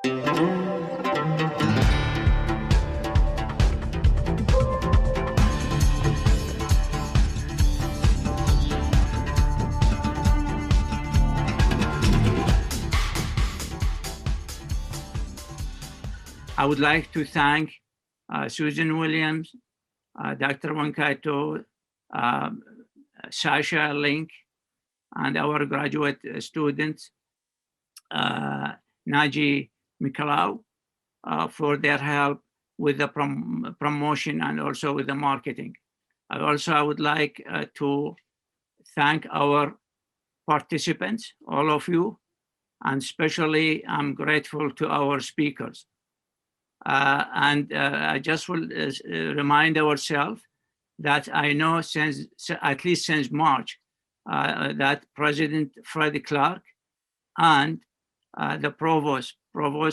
I would like to thank Susan Williams, Dr. Wankato, Sasha Link, and our graduate students, Naji Mikalau, for their help with the promotion and also with the marketing. I would like to thank our participants, all of you, and especially I'm grateful to our speakers. I just will remind ourselves that I know since, at least since March, that President Freddie Clark and the Provost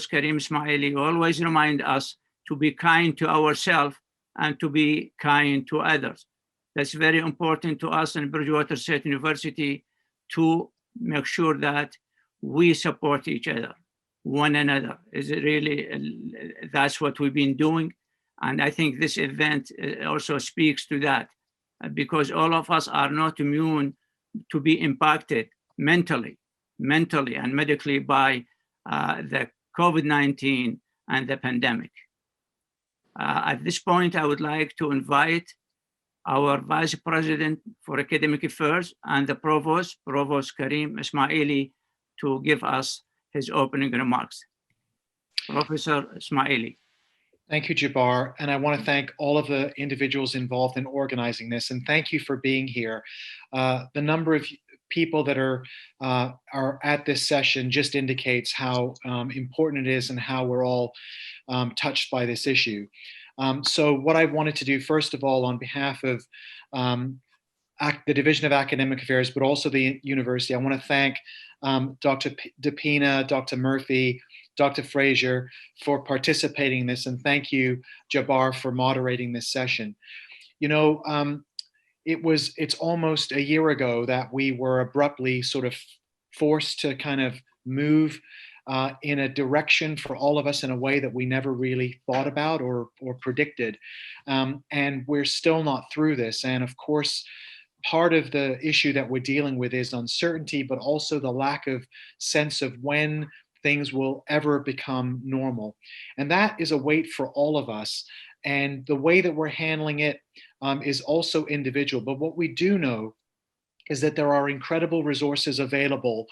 Karim Ismaili always remind us to be kind to ourselves and to be kind to others. That's very important to us in Bridgewater State University to make sure that we support each other, one another. Is it really, that's what we've been doing. And I think this event also speaks to that, because all of us are not immune to be impacted mentally and medically by the COVID-19 and the pandemic. At this point, I would like to invite our Vice President for Academic Affairs and the Provost Karim Ismaili, to give us his opening remarks. Professor Ismaili. Thank you, Jabbar. And I want to thank all of the individuals involved in organizing this. And thank you for being here. The number of people that are at this session just indicates how important it is and how we're all touched by this issue. So what I wanted to do, first of all, on behalf of the Division of Academic Affairs, but also the university, I want to thank Dr. DePina, Dr. Murphy, Dr. Frazier for participating in this, and thank you, Jabbar, for moderating this session. You know, it's almost a year ago that we were abruptly sort of forced to kind of move in a direction for all of us in a way that we never really thought about or predicted. And we're still not through this. And of course, part of the issue that we're dealing with is uncertainty, but also the lack of sense of when things will ever become normal. And that is a weight for all of us. And the way that we're handling it is also individual. But what we do know is that there are incredible resources available,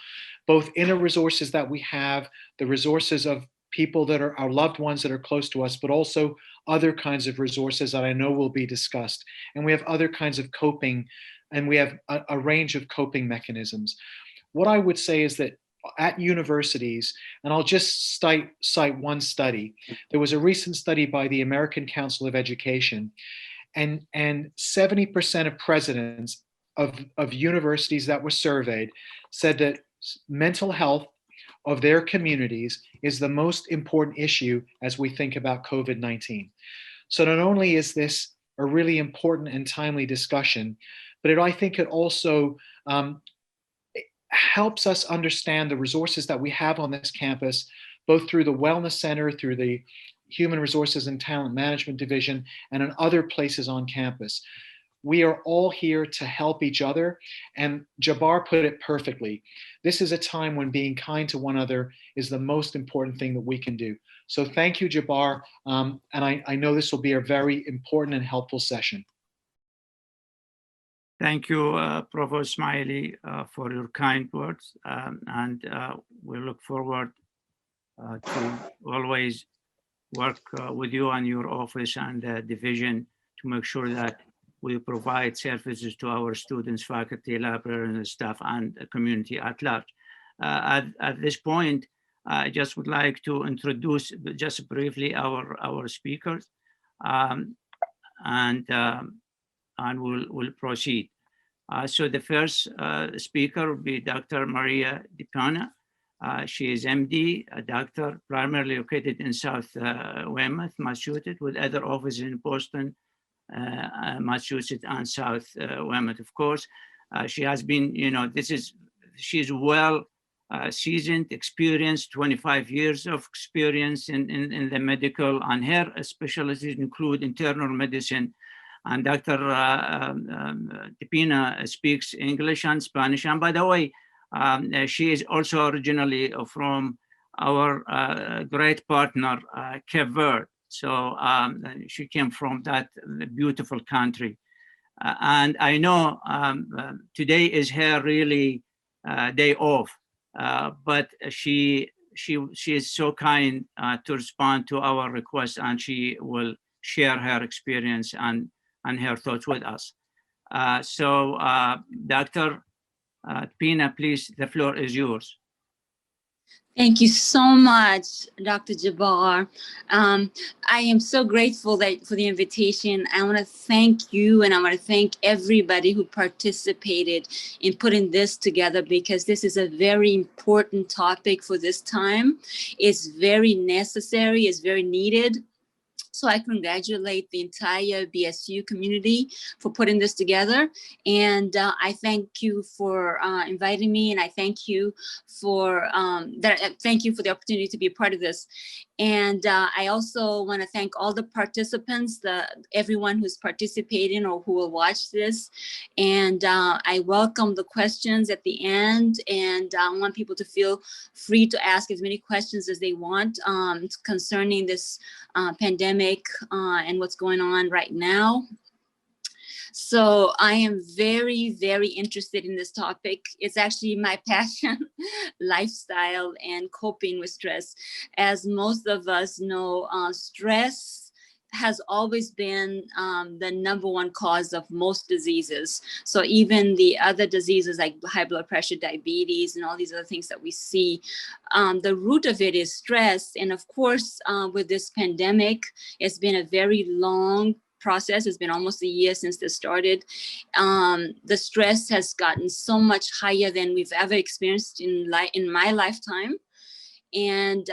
both inner resources that we have, the resources of people that are our loved ones that are close to us, but also other kinds of resources that I know will be discussed. And we have other kinds of coping, and we have a range of coping mechanisms. What I would say is that at universities, and I'll just cite one study. There was a recent study by the American Council of Education, and 70% of presidents of universities that were surveyed said that mental health of their communities is the most important issue as we think about COVID-19. So not only is this a really important and timely discussion, but I think it also helps us understand the resources that we have on this campus, both through the Wellness Center, through the Human Resources and Talent Management Division, and in other places on campus. We are all here to help each other. And Jabbar put it perfectly. This is a time when being kind to one another is the most important thing that we can do. So thank you, Jabbar. And I know this will be a very important and helpful session. Thank you, Provost Ismaili, for your kind words. We look forward to always work with you and your office and the division to make sure that we provide services to our students, faculty, librarians, staff, and the community at large. At this point, I just would like to introduce just briefly our speakers, and we'll proceed. So the first speaker will be Dr. Maria DePina. She is MD, a doctor primarily located in South Weymouth, Massachusetts, with other offices in Boston, Massachusetts, and South Weymouth, of course. She has been, she's well seasoned experience, 25 years of experience in the medical, and her specialties include internal medicine. And Dr. Tipina speaks English and Spanish. And by the way, she is also originally from our great partner, Cape Verde. So she came from that beautiful country. And I know today is her really day off, but she is so kind to respond to our request, and she will share her experience and her thoughts with us. So Dr. Pina, please, the floor is yours. Thank you so much, Dr. Jabbar. I am so grateful for the invitation. I want to thank you, and I want to thank everybody who participated in putting this together, because this is a very important topic for this time. It's very necessary, it's very needed. So I congratulate the entire BSU community for putting this together. And I thank you for inviting me, and I thank you for thank you for the opportunity to be a part of this. And I also want to thank all the participants, everyone who's participating or who will watch this. And I welcome the questions at the end, and I want people to feel free to ask as many questions as they want concerning this pandemic and what's going on right now. So I am very, very interested in this topic. It's actually my passion, lifestyle and coping with stress. As most of us know, stress has always been the number one cause of most diseases. So even the other diseases like high blood pressure, diabetes, and all these other things that we see, the root of it is stress. And of course, with this pandemic, it's been a very long process. It's been almost a year since this started. The stress has gotten so much higher than we've ever experienced in my lifetime. And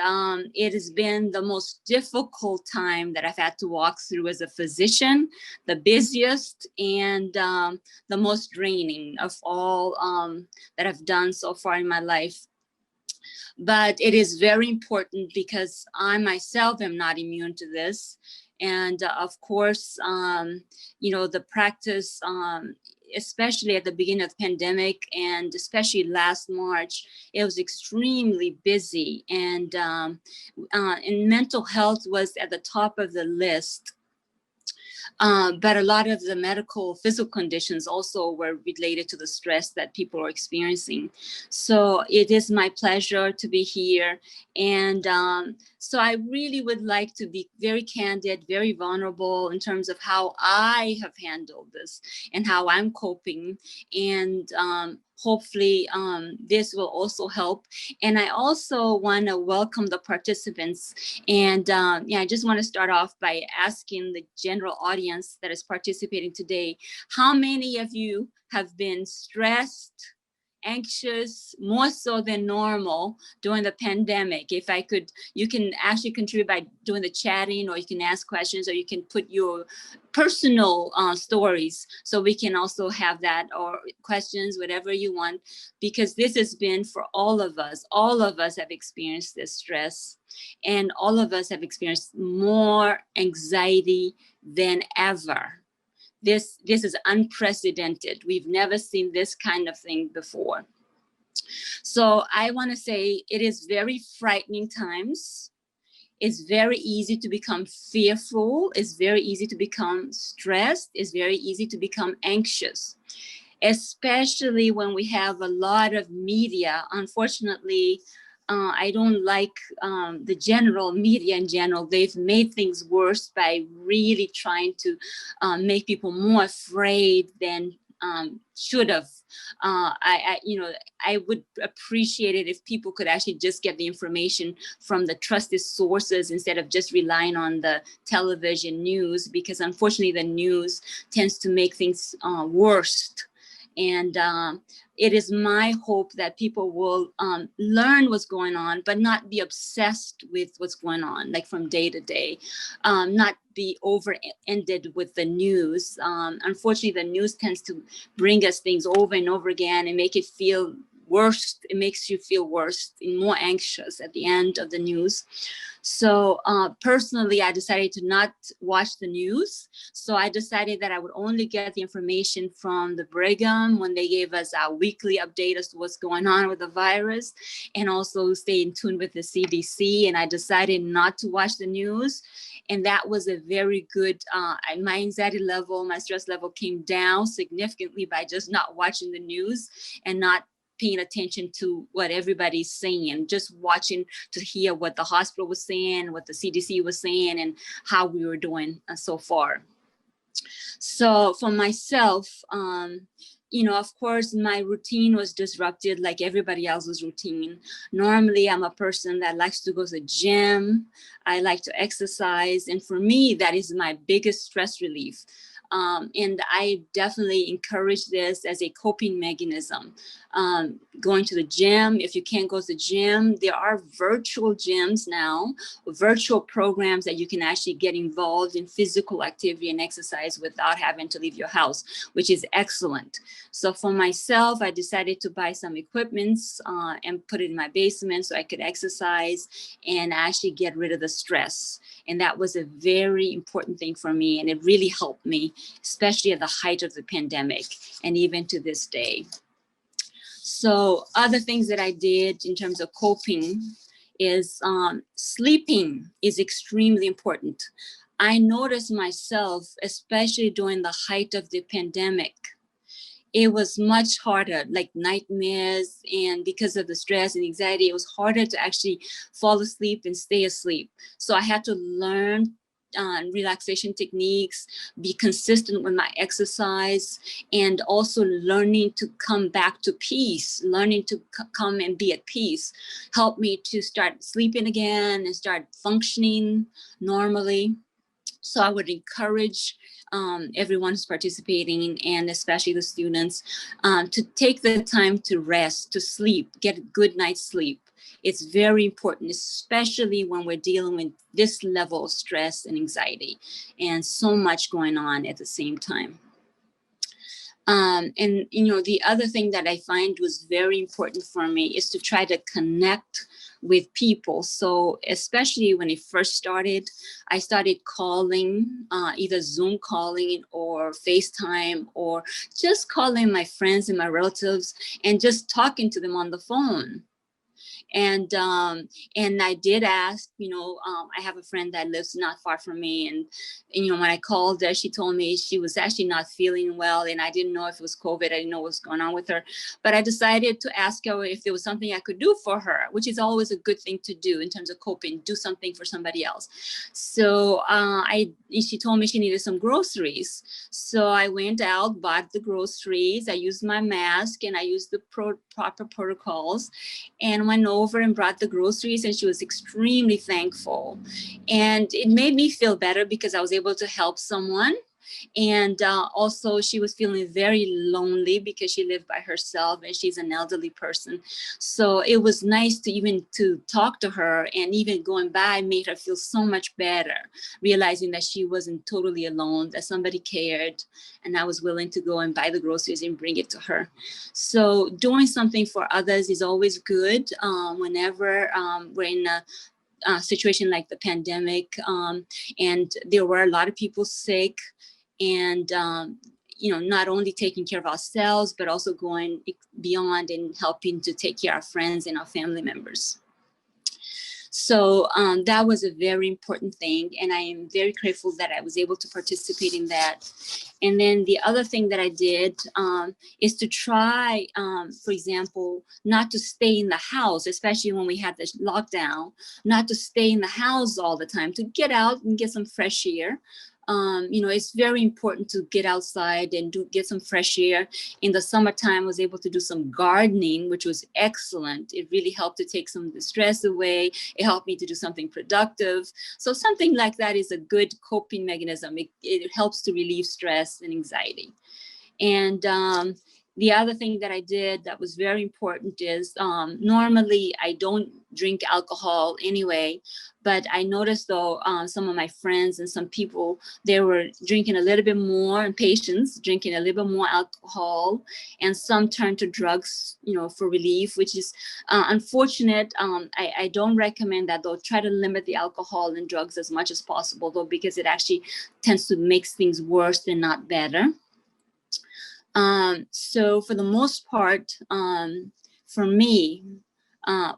it has been the most difficult time that I've had to walk through as a physician, the busiest and the most draining of all that I've done so far in my life. But it is very important because I myself am not immune to this. And of course, the practice, especially at the beginning of the pandemic, and especially last March, it was extremely busy. And mental health was at the top of the list. But a lot of the medical physical conditions also were related to the stress that people are experiencing. So it is my pleasure to be here. And so I really would like to be very candid, very vulnerable in terms of how I have handled this and how I'm coping. And hopefully this will also help. And I also want to welcome the participants. And I just want to start off by asking the general audience that is participating today, how many of you have been stressed, anxious, more so than normal during the pandemic? If I could, you can actually contribute by doing the chatting, or you can ask questions, or you can put your personal stories, so we can also have that, or questions, whatever you want, because this has been for all of us. All of us have experienced this stress, and all of us have experienced more anxiety than ever. This is unprecedented. We've never seen this kind of thing before. So I want to say it is very frightening times. It's very easy to become fearful. It's very easy to become stressed. It's very easy to become anxious, especially when we have a lot of media. Unfortunately, I don't like the general media in general. They've made things worse by really trying to make people more afraid than should have. I would appreciate it if people could actually just get the information from the trusted sources instead of just relying on the television news, because unfortunately the news tends to make things worse. And it is my hope that people will learn what's going on, but not be obsessed with what's going on, like from day to day, not be over-ended with the news. Unfortunately, the news tends to bring us things over and over again and make it feel worse. It makes you feel worse and more anxious at the end of the news. So personally, I decided to not watch the news. So I decided that I would only get the information from the Brigham when they gave us our weekly update as to what's going on with the virus, and also stay in tune with the CDC. And I decided not to watch the news. And that was a very good, my anxiety level, my stress level came down significantly by just not watching the news and not paying attention to what everybody's saying, just watching to hear what the hospital was saying, what the CDC was saying, and how we were doing so far. So for myself, of course, my routine was disrupted like everybody else's routine. Normally, I'm a person that likes to go to the gym. I like to exercise. And for me, that is my biggest stress relief. And I definitely encourage this as a coping mechanism. Going to the gym, if you can't go to the gym, there are virtual gyms now, virtual programs that you can actually get involved in physical activity and exercise without having to leave your house, which is excellent. So for myself, I decided to buy some equipments and put it in my basement so I could exercise and actually get rid of the stress. And that was a very important thing for me. And it really helped me, especially at the height of the pandemic and even to this day. So other things that I did in terms of coping is sleeping is extremely important. I noticed myself, especially during the height of the pandemic, it was much harder, like nightmares, and because of the stress and anxiety, it was harder to actually fall asleep and stay asleep. So I had to learn relaxation techniques, be consistent with my exercise, and also learning to come back to peace, learning to come and be at peace, helped me to start sleeping again and start functioning normally. So I would encourage everyone who's participating, and especially the students, to take the time to rest, to sleep, get a good night's sleep. It's very important, especially when we're dealing with this level of stress and anxiety and so much going on at the same time. And the other thing that I find was very important for me is to try to connect with people. So especially when it first started, I started calling, either Zoom calling or FaceTime, or just calling my friends and my relatives and just talking to them on the phone. And I did ask, I have a friend that lives not far from me. And when I called her, she told me she was actually not feeling well. And I didn't know if it was COVID. I didn't know what was going on with her. But I decided to ask her if there was something I could do for her, which is always a good thing to do in terms of coping, do something for somebody else. So she told me she needed some groceries. So I went out, bought the groceries. I used my mask and I used the proper protocols, and went over and brought the groceries, and she was extremely thankful. And it made me feel better because I was able to help someone. And also she was feeling very lonely because she lived by herself and she's an elderly person. So it was nice to even to talk to her, and even going by made her feel so much better, realizing that she wasn't totally alone, that somebody cared, and I was willing to go and buy the groceries and bring it to her. So doing something for others is always good whenever we're in a situation like the pandemic, and there were a lot of people sick. And not only taking care of ourselves, but also going beyond and helping to take care of our friends and our family members. So that was a very important thing, and I am very grateful that I was able to participate in that. And then the other thing that I did is to try, for example, not to stay in the house, especially when we had this lockdown, not to stay in the house all the time, to get out and get some fresh air. It's very important to get outside and get some fresh air. In the summertime, I was able to do some gardening, which was excellent. It really helped to take some of the stress away. It helped me to do something productive. So something like that is a good coping mechanism. It helps to relieve stress and anxiety. And The other thing that I did that was very important is normally I don't drink alcohol anyway, but I noticed though some of my friends and some people, they were drinking a little bit more, and patients drinking a little bit more alcohol, and some turned to drugs, you know, for relief, which is unfortunate. I don't recommend that though. Try to limit the alcohol and drugs as much as possible though, because it actually tends to make things worse and not better. So for the most part, for me,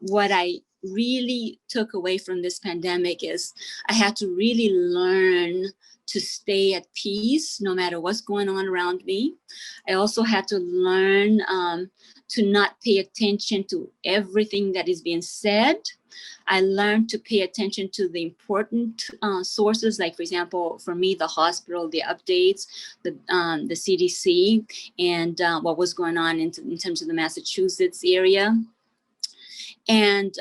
what I really took away from this pandemic is I had to really learn to stay at peace no matter what's going on around me. I also had to learn to not pay attention to everything that is being said. I learned to pay attention to the important sources, like, for example, for me, the hospital, the updates, the CDC, and what was going on in terms of the Massachusetts area. And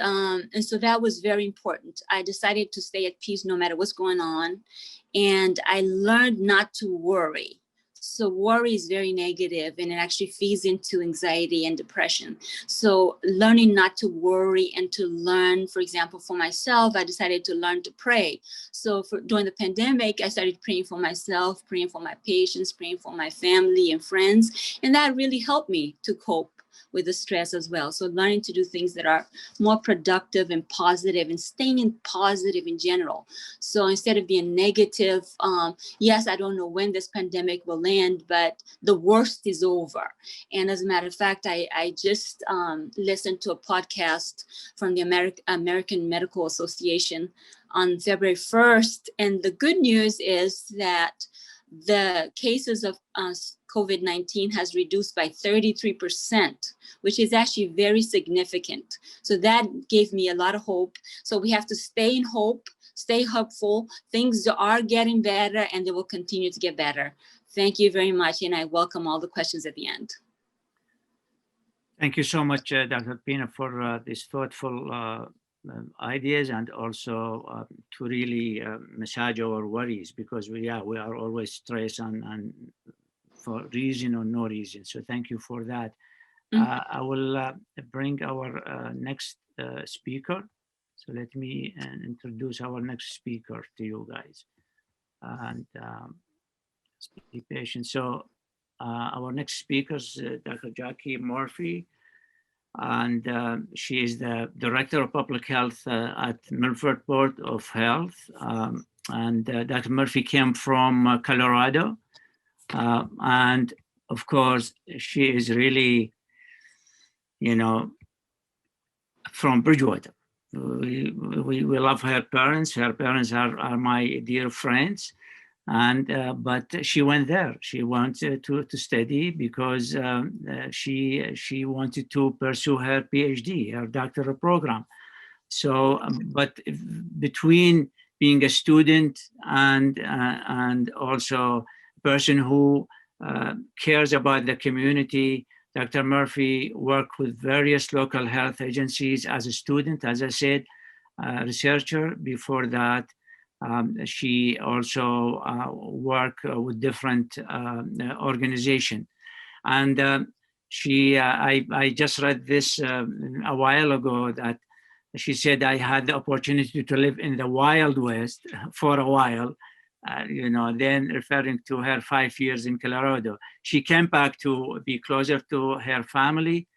so that was very important. I decided to stay at peace no matter what's going on. And I learned not to worry. So worry is very negative, and it actually feeds into anxiety and depression. So learning not to worry and to learn, for example, for myself, I decided to learn to pray. So during the pandemic, I started praying for myself, praying for my patients, praying for my family and friends. And that really helped me to cope with the stress as well. So learning to do things that are more productive and positive, and staying in positive in general. So instead of being negative, yes, I don't know when this pandemic will end, but the worst is over. And as a matter of fact, I just listened to a podcast from the American Medical Association on February 1st. And the good news is that the cases of COVID-19 has reduced by 33%, which is actually very significant. So that gave me a lot of hope. So we have to stay in hope, stay hopeful. Things are getting better, and they will continue to get better. Thank you very much, and I welcome all the questions at the end. Thank you so much, Dr. Pina, for these thoughtful ideas, and also to really massage our worries, because we are always stressed and for reason or no reason. So thank you for that. I will bring our next speaker. So let me introduce our next speaker to you guys, and be patient. So our next speaker is Dr. Jackie Murphy, and she is the Director of Public Health at Milford Board of Health. And Dr. Murphy came from Colorado. And of course, she is really, you know, from Bridgewater. We love her parents. Her parents are my dear friends. And but she went there. She wanted to study because she wanted to pursue her PhD, her doctoral program. So, but between being a student and also a person who cares about the community, Dr. Murphy worked with various local health agencies as a student, as I said, researcher. Before that, she also worked with different organizations. And I just read this a while ago, that she said, I had the opportunity to live in the Wild West for a while, then referring to her 5 years in Colorado. She came back to be closer to her family.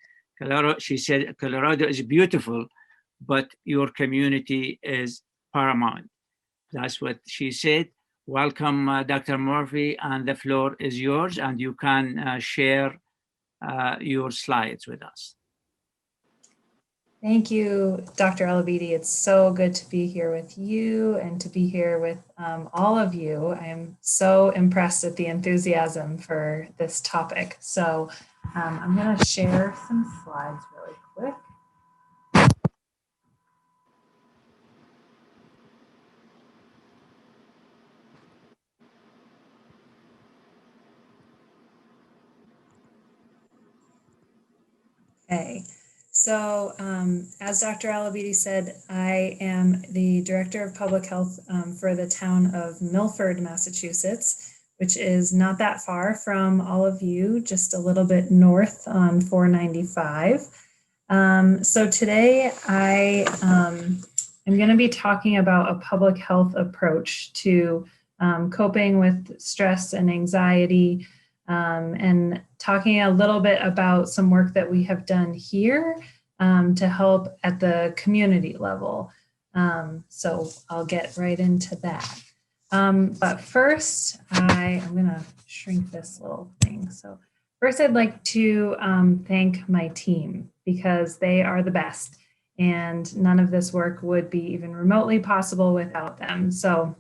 She said, Colorado is beautiful, but your community is paramount. That's what she said. Welcome, Dr. Murphy, and the floor is yours, and you can share your slides with us. Thank you, Dr. Alabidi. It's so good to be here with you and to be here with all of you. I am so impressed at the enthusiasm for this topic. So I'm going to share some slides really quick. Okay. So as Dr. Alabidi said, I am the Director of Public Health for the town of Milford, Massachusetts, which is not that far from all of you, just a little bit north on 495. So today I am going to be talking about a public health approach to coping with stress and anxiety, and talking a little bit about some work that we have done here to help at the community level. So I'll get right into that. But first, I'm going to shrink this little thing. So first, I'd like to thank my team because they are the best, and none of this work would be even remotely possible without them. So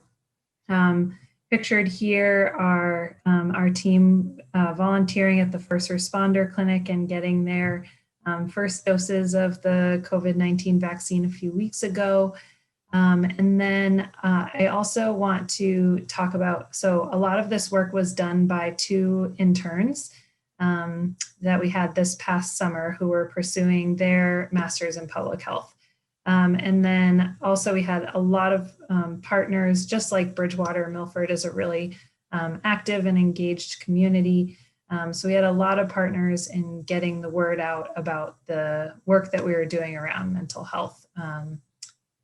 pictured here are our team volunteering at the first responder clinic and getting their first doses of the COVID-19 vaccine a few weeks ago. And then I also want to talk about, so a lot of this work was done by 2 interns that we had this past summer who were pursuing their master's in public health. And then also we had a lot of partners, just like Bridgewater. Milford is a really active and engaged community. So we had a lot of partners in getting the word out about the work that we were doing around mental health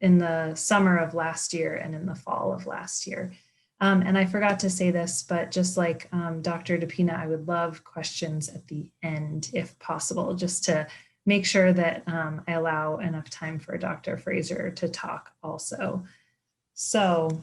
in the summer of last year and in the fall of last year. And I forgot to say this, but just like Dr. DePina, I would love questions at the end if possible, just to make sure that I allow enough time for Dr. Fraser to talk also. So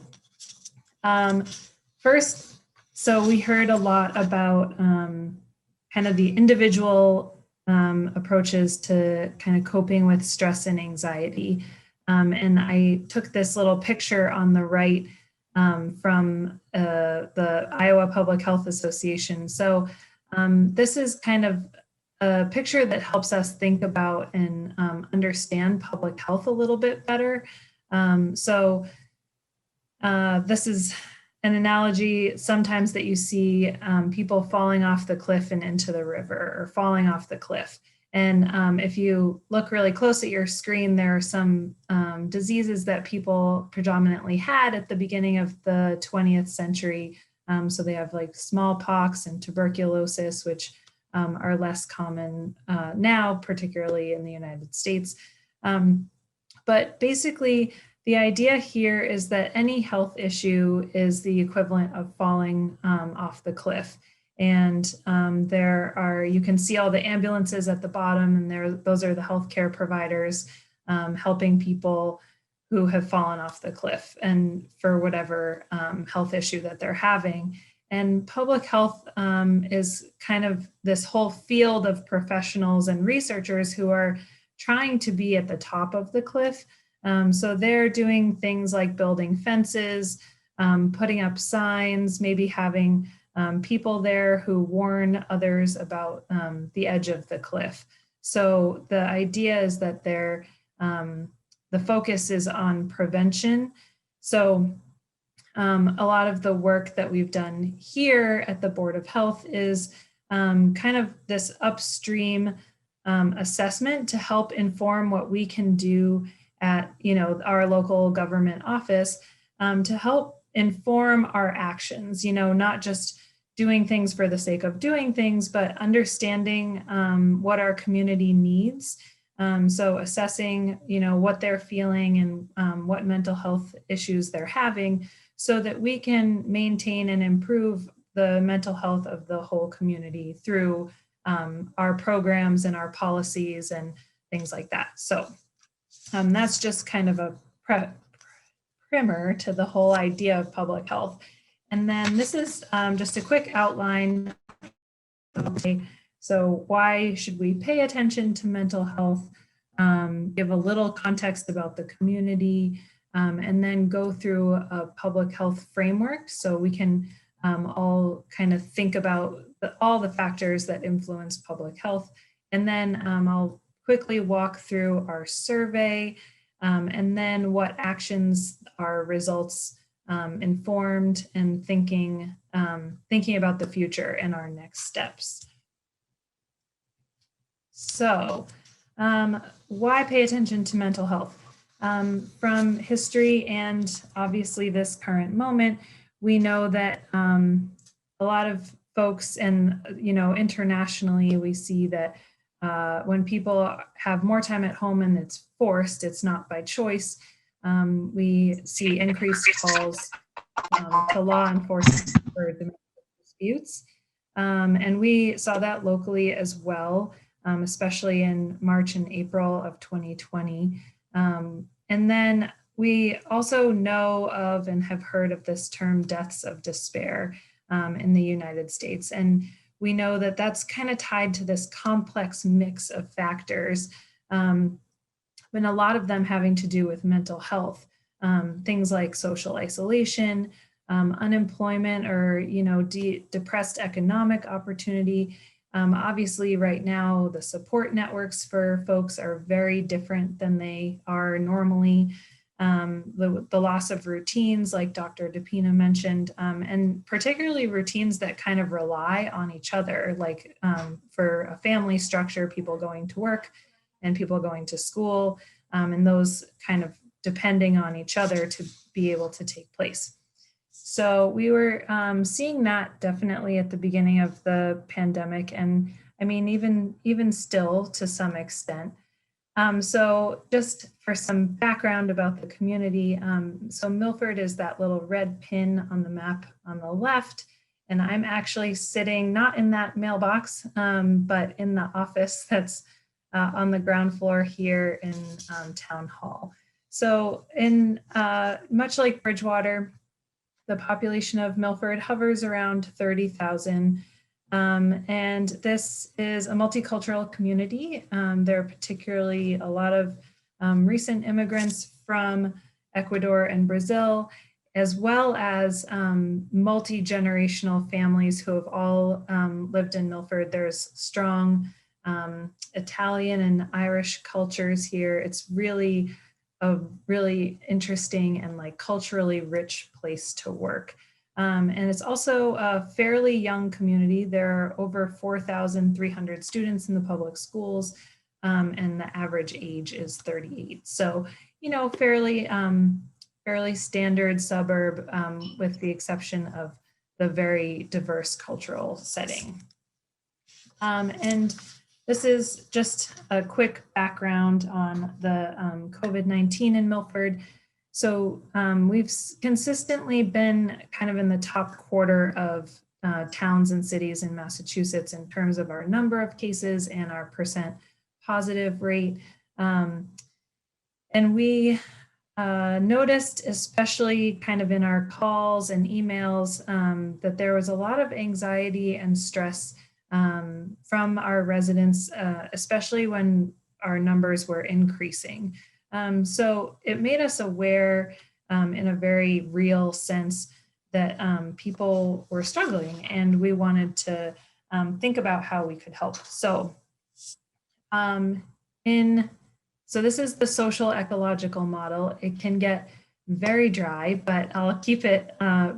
first, so we heard a lot about kind of the individual approaches to kind of coping with stress and anxiety. And I took this little picture on the right from the Iowa Public Health Association. So this is kind of a picture that helps us think about and understand public health a little bit better. So this is an analogy sometimes that you see people falling off the cliff and into the river, or falling off the cliff. And if you look really close at your screen, there are some diseases that people predominantly had at the beginning of the 20th century. So they have like smallpox and tuberculosis, which are less common now, particularly in the United States. But basically, the idea here is that any health issue is the equivalent of falling off the cliff. And you can see all the ambulances at the bottom, and those are the healthcare providers helping people who have fallen off the cliff and for whatever health issue that they're having. And public health is kind of this whole field of professionals and researchers who are trying to be at the top of the cliff. So they're doing things like building fences, putting up signs, maybe having people there who warn others about the edge of the cliff. So the idea is that the focus is on prevention. So a lot of the work that we've done here at the Board of Health is kind of this upstream assessment to help inform what we can do at our local government office to help inform our actions, not just doing things for the sake of doing things, but understanding what our community needs. So assessing, what they're feeling and what mental health issues they're having, so that we can maintain and improve the mental health of the whole community through our programs and our policies and things like that. So that's just kind of a primer to the whole idea of public health. And then this is just a quick outline. Okay, so why should we pay attention to mental health? Give a little context about the community, and then go through a public health framework so we can all kind of think about all the factors that influence public health. And then I'll quickly walk through our survey, and then what actions our results informed, and thinking about the future and our next steps. So why pay attention to mental health? From history and obviously this current moment, we know that a lot of folks, and internationally, we see that when people have more time at home and it's forced, it's not by choice, we see increased calls to law enforcement for domestic disputes. And we saw that locally as well, especially in March and April of 2020. And then we also know of and have heard of this term deaths of despair in the United States. And we know that that's kind of tied to this complex mix of factors, and a lot of them having to do with mental health, things like social isolation, unemployment, or depressed economic opportunity. Obviously, right now, the support networks for folks are very different than they are normally. The loss of routines, like Dr. DePina mentioned, and particularly routines that kind of rely on each other, like for a family structure, people going to work and people going to school, and those kind of depending on each other to be able to take place. So we were seeing that definitely at the beginning of the pandemic, and I mean, even still to some extent. So just for some background about the community, so Milford is that little red pin on the map on the left, and I'm actually sitting not in that mailbox, but in the office that's on the ground floor here in Town Hall. So in much like Bridgewater, the population of Milford hovers around 30,000. And this is a multicultural community. There are particularly a lot of recent immigrants from Ecuador and Brazil, as well as multi-generational families who have all lived in Milford. There's strong Italian and Irish cultures here. It's really a really interesting and like culturally rich place to work. And it's also a fairly young community. There are over 4,300 students in the public schools, and the average age is 38. So, fairly standard suburb, with the exception of the very diverse cultural setting. And this is just a quick background on the COVID-19 in Milford. So we've consistently been kind of in the top quarter of towns and cities in Massachusetts in terms of our number of cases and our percent positive rate. And we noticed, especially kind of in our calls and emails, that there was a lot of anxiety and stress from our residents, especially when our numbers were increasing. So it made us aware in a very real sense that people were struggling, and we wanted to think about how we could help. So this is the social ecological model. It can get very dry, but I'll keep it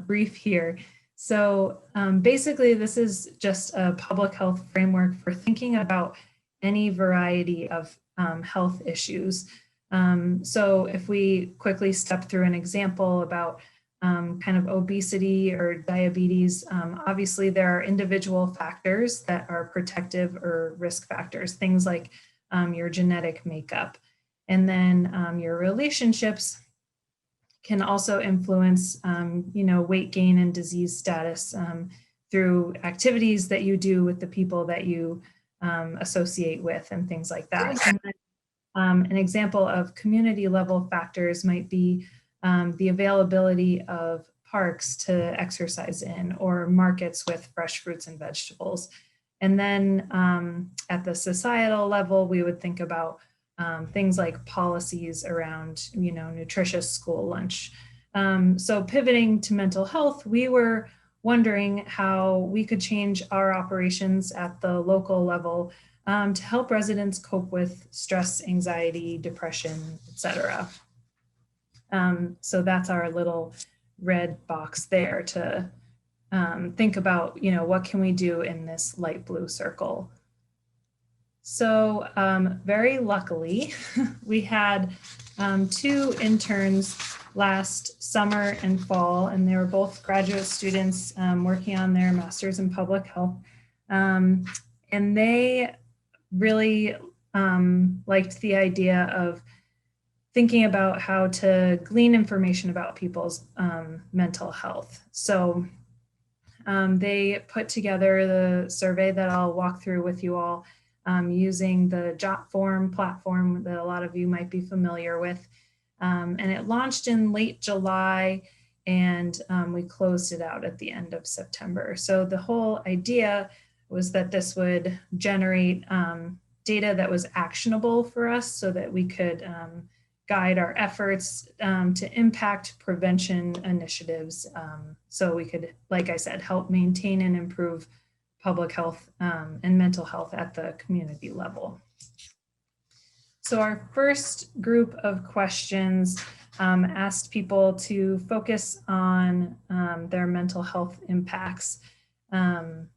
brief here. So basically, this is just a public health framework for thinking about any variety of health issues. So if we quickly step through an example about kind of obesity or diabetes, obviously there are individual factors that are protective or risk factors, things like your genetic makeup. And then your relationships can also influence, weight gain and disease status through activities that you do with the people that you associate with and things like that. And then, an example of community level factors might be the availability of parks to exercise in, or markets with fresh fruits and vegetables. And then at the societal level, we would think about things like policies around, nutritious school lunch. So pivoting to mental health, we were wondering how we could change our operations at the local level to help residents cope with stress, anxiety, depression, etc. So that's our little red box there to think about, what can we do in this light blue circle? So very luckily, we had 2 interns last summer and fall, and they were both graduate students working on their master's in public health. And they really liked the idea of thinking about how to glean information about people's mental health. So they put together the survey that I'll walk through with you all using the JotForm platform that a lot of you might be familiar with. And it launched in late July, and we closed it out at the end of September. So the whole idea was that this would generate data that was actionable for us so that we could guide our efforts to impact prevention initiatives. So we could, like I said, help maintain and improve public health and mental health at the community level. So our first group of questions asked people to focus on their mental health impacts and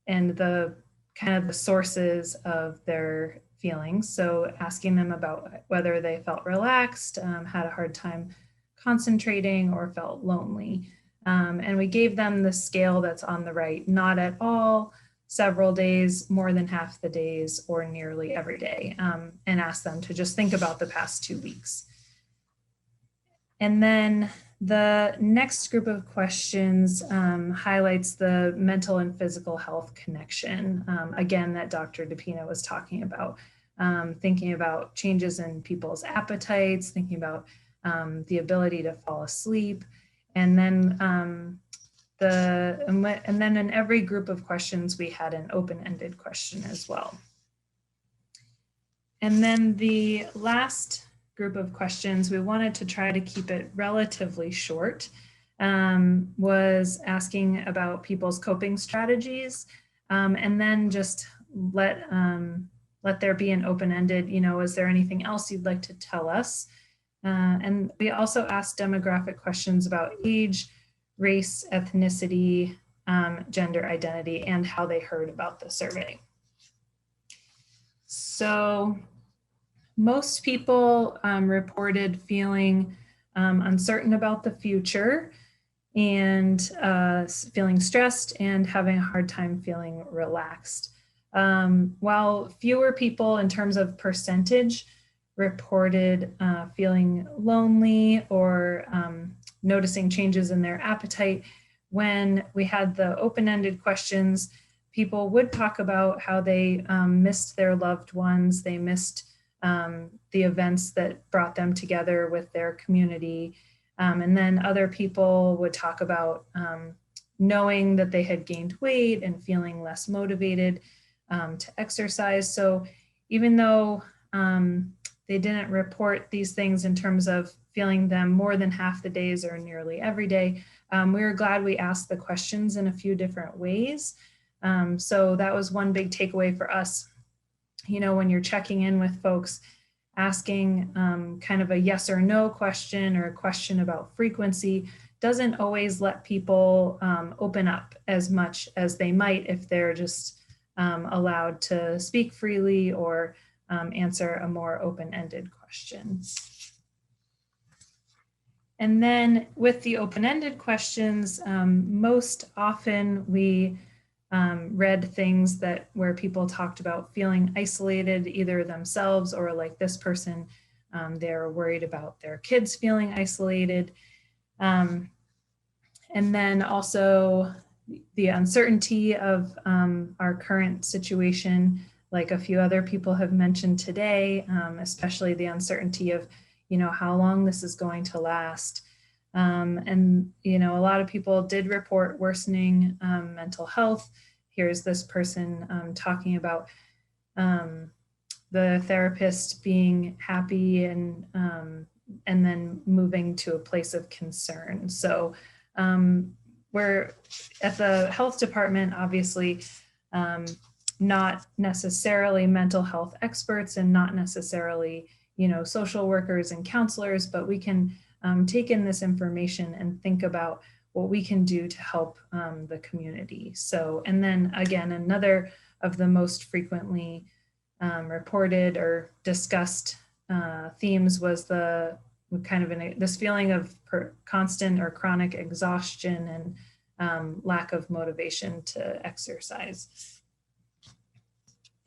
the kind of the sources of their feelings. So asking them about whether they felt relaxed, had a hard time concentrating, or felt lonely. And we gave them the scale that's on the right: not at all, several days, more than half the days, or nearly every day, and asked them to just think about the past 2 weeks. And then the next group of questions highlights the mental and physical health connection, again, that Dr. DePina was talking about, thinking about changes in people's appetites, thinking about the ability to fall asleep. And then in every group of questions, we had an open-ended question as well. And then the last group of questions, we wanted to try to keep it relatively short, was asking about people's coping strategies, and then just let there be an open-ended, is there anything else you'd like to tell us? And we also asked demographic questions about age, race, ethnicity, gender identity, and how they heard about the survey. So most people reported feeling uncertain about the future and feeling stressed and having a hard time feeling relaxed. While fewer people in terms of percentage reported feeling lonely or noticing changes in their appetite, when we had the open-ended questions, people would talk about how they missed their loved ones, they missed the events that brought them together with their community. And then other people would talk about knowing that they had gained weight and feeling less motivated to exercise. So even though they didn't report these things in terms of feeling them more than half the days or nearly every day, we were glad we asked the questions in a few different ways. So that was one big takeaway for us. When you're checking in with folks, asking kind of a yes or no question or a question about frequency doesn't always let people open up as much as they might if they're just allowed to speak freely or answer a more open-ended question. And then with the open-ended questions, most often we read things where people talked about feeling isolated, either themselves or like this person, they're worried about their kids feeling isolated. And then also the uncertainty of our current situation, like a few other people have mentioned today, especially the uncertainty of, how long this is going to last. And, a lot of people did report worsening mental health. Here's this person talking about the therapist being happy and then moving to a place of concern. So we're at the health department, obviously, not necessarily mental health experts and not necessarily, social workers and counselors, but we can take in this information and think about what we can do to help the community. So, and then again, another of the most frequently reported or discussed themes was the kind of this feeling of constant or chronic exhaustion and lack of motivation to exercise.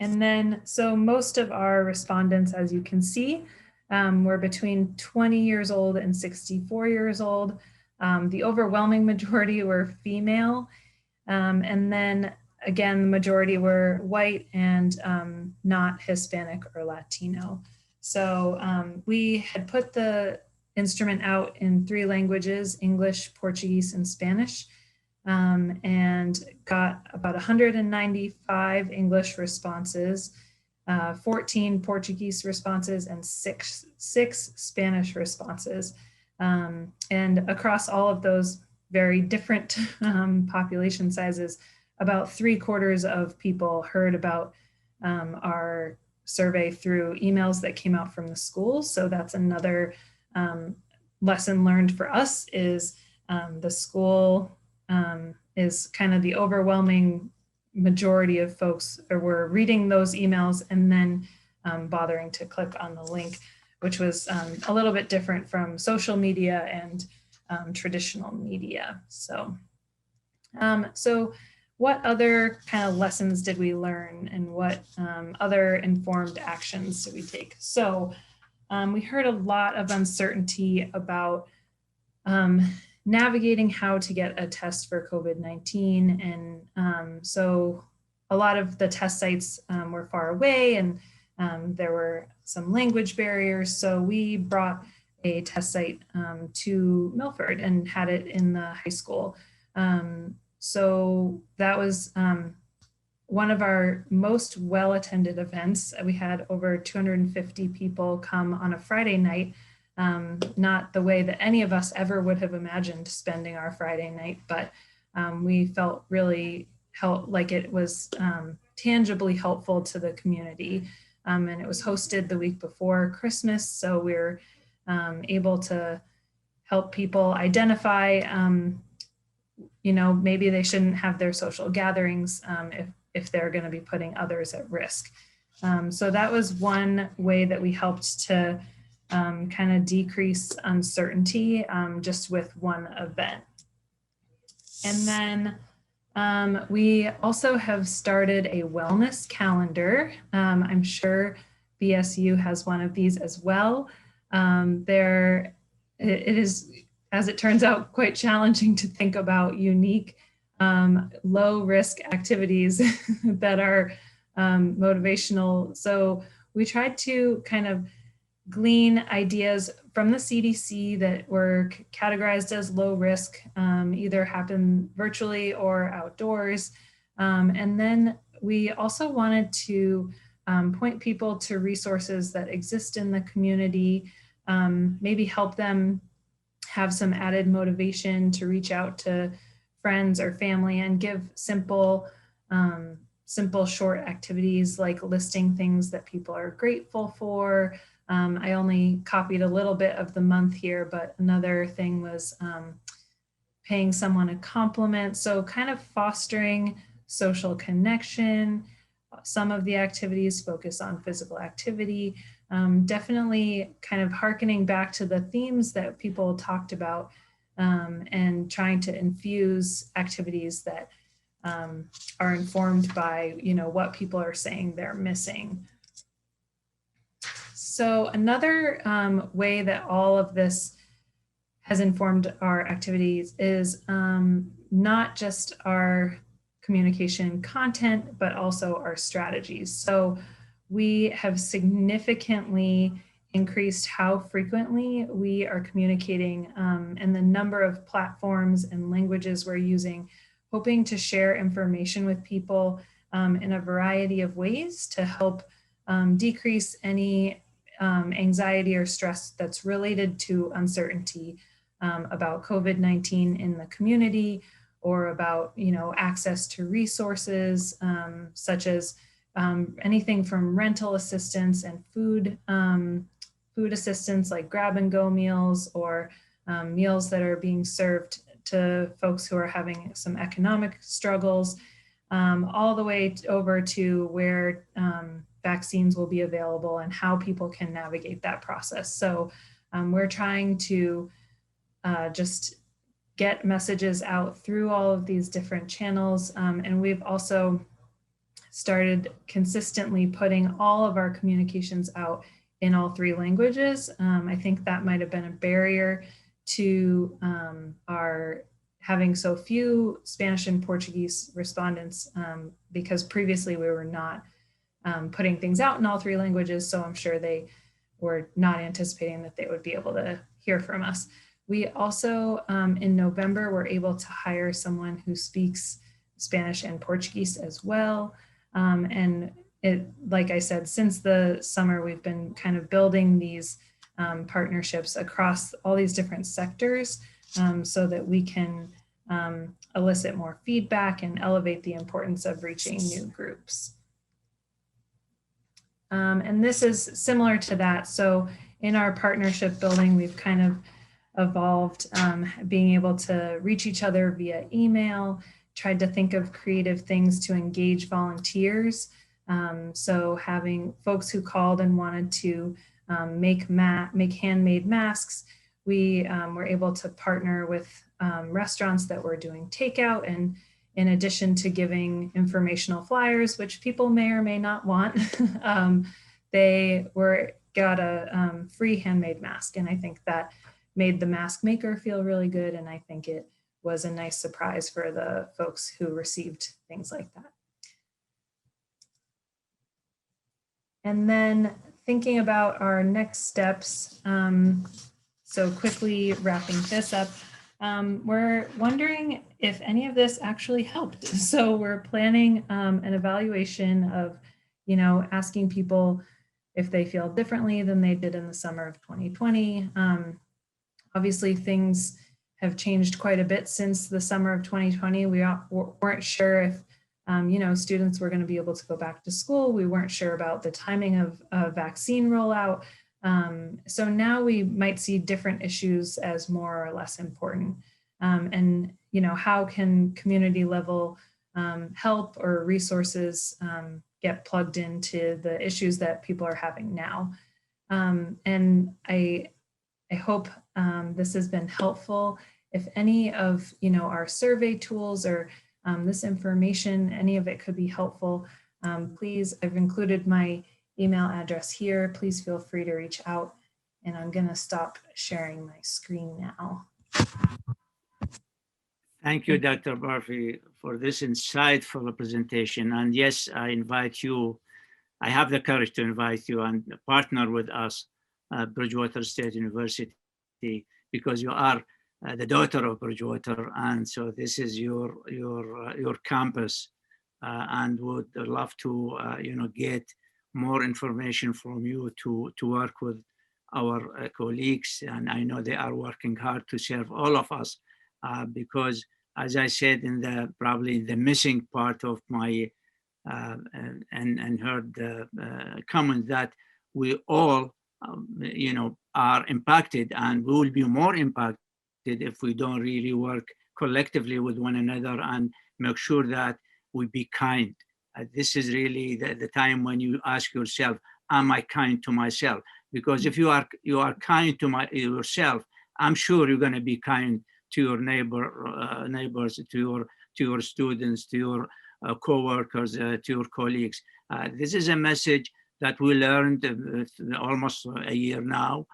And then, so most of our respondents, as you can see, were between 20 years old and 64 years old. The overwhelming majority were female. And then again, the majority were white and not Hispanic or Latino. So we had put the instrument out in 3 languages, English, Portuguese, and Spanish, and got about 195 English responses, 14 Portuguese responses, and six Spanish responses. And across all of those very different population sizes, about 3/4 of people heard about our survey through emails that came out from the schools. So that's another lesson learned for us, is the school is kind of the overwhelming majority of folks were reading those emails and then bothering to click on the link, which was a little bit different from social media and traditional media. So, so what other kind of lessons did we learn, and what other informed actions did we take? So we heard a lot of uncertainty about navigating how to get a test for COVID-19. And so a lot of the test sites were far away, and there were some language barriers. So we brought a test site to Milford and had it in the high school. So that was one of our most well-attended events. We had over 250 people come on a Friday night. Not the way that any of us ever would have imagined spending our Friday night, but we felt really like it was tangibly helpful to the community. And it was hosted the week before Christmas, so we're able to help people identify, maybe they shouldn't have their social gatherings if they're going to be putting others at risk. So that was one way that we helped to kind of decrease uncertainty just with one event. And then we also have started a wellness calendar. I'm sure BSU has one of these as well. It is, as it turns out, quite challenging to think about unique low risk activities that are motivational. So we tried to kind of glean ideas from the CDC that were categorized as low risk, either happen virtually or outdoors. And then we also wanted to point people to resources that exist in the community, maybe help them have some added motivation to reach out to friends or family, and give simple short activities like listing things that people are grateful for. I only copied a little bit of the month here, but another thing was paying someone a compliment. So kind of fostering social connection. Some of the activities focus on physical activity. Definitely kind of hearkening back to the themes that people talked about, and trying to infuse activities that are informed by, what people are saying they're missing. So another way that all of this has informed our activities is not just our communication content, but also our strategies. So we have significantly increased how frequently we are communicating, and the number of platforms and languages we're using, hoping to share information with people in a variety of ways to help decrease any anxiety or stress that's related to uncertainty about COVID-19 in the community, or about access to resources such as anything from rental assistance and food assistance like grab and go meals, or meals that are being served to folks who are having some economic struggles, all the way over to where vaccines will be available and how people can navigate that process. So We're trying to just get messages out through all of these different channels. And we've also started consistently putting all of our communications out in all 3 languages. I think that might have been a barrier to our having so few Spanish and Portuguese respondents, because previously we were not putting things out in all 3 languages. So I'm sure they were not anticipating that they would be able to hear from us. We also, in November, were able to hire someone who speaks Spanish and Portuguese as well. And it, like I said, since the summer, we've been kind of building these partnerships across all these different sectors, so that we can elicit more feedback and elevate the importance of reaching new groups. And this is similar to that. So in our partnership building, we've kind of evolved being able to reach each other via email, tried to think of creative things to engage volunteers. So having folks who called and wanted to make handmade masks, we were able to partner with restaurants that were doing takeout, and in addition to giving informational flyers, which people may or may not want, they got a free handmade mask. And I think that made the mask maker feel really good. And I think it was a nice surprise for the folks who received things like that. And then thinking about our next steps, so quickly wrapping this up, we're wondering if any of this actually helped. So we're planning an evaluation of, asking people if they feel differently than they did in the summer of 2020. Obviously, things have changed quite a bit since the summer of 2020. We weren't sure if, students were going to be able to go back to school. We weren't sure about the timing of vaccine rollout. So now we might see different issues as more or less important. And, how can community level help or resources get plugged into the issues that people are having now? And I hope this has been helpful. If any of our survey tools or this information, any of it could be helpful, please, I've included my email address here. Please feel free to reach out. And I'm going to stop sharing my screen now. Thank you, Dr. Murphy, for this insightful presentation. And yes, I invite you, I have the courage to invite you and partner with us at Bridgewater State University, because you are the daughter of Bridgewater. And so this is your campus, and would love to, get more information from you to work with our colleagues. And I know they are working hard to serve all of us, because as I said in probably the missing part of my and heard the comment that we all are impacted, and we will be more impacted if we don't really work collectively with one another and make sure that we be kind. This is really the time when you ask yourself, am I kind to myself? Because if you are kind to yourself, I'm sure you're going to be kind to your neighbors, to your students, to your co-workers, to your colleagues. This is a message that we learned almost a year now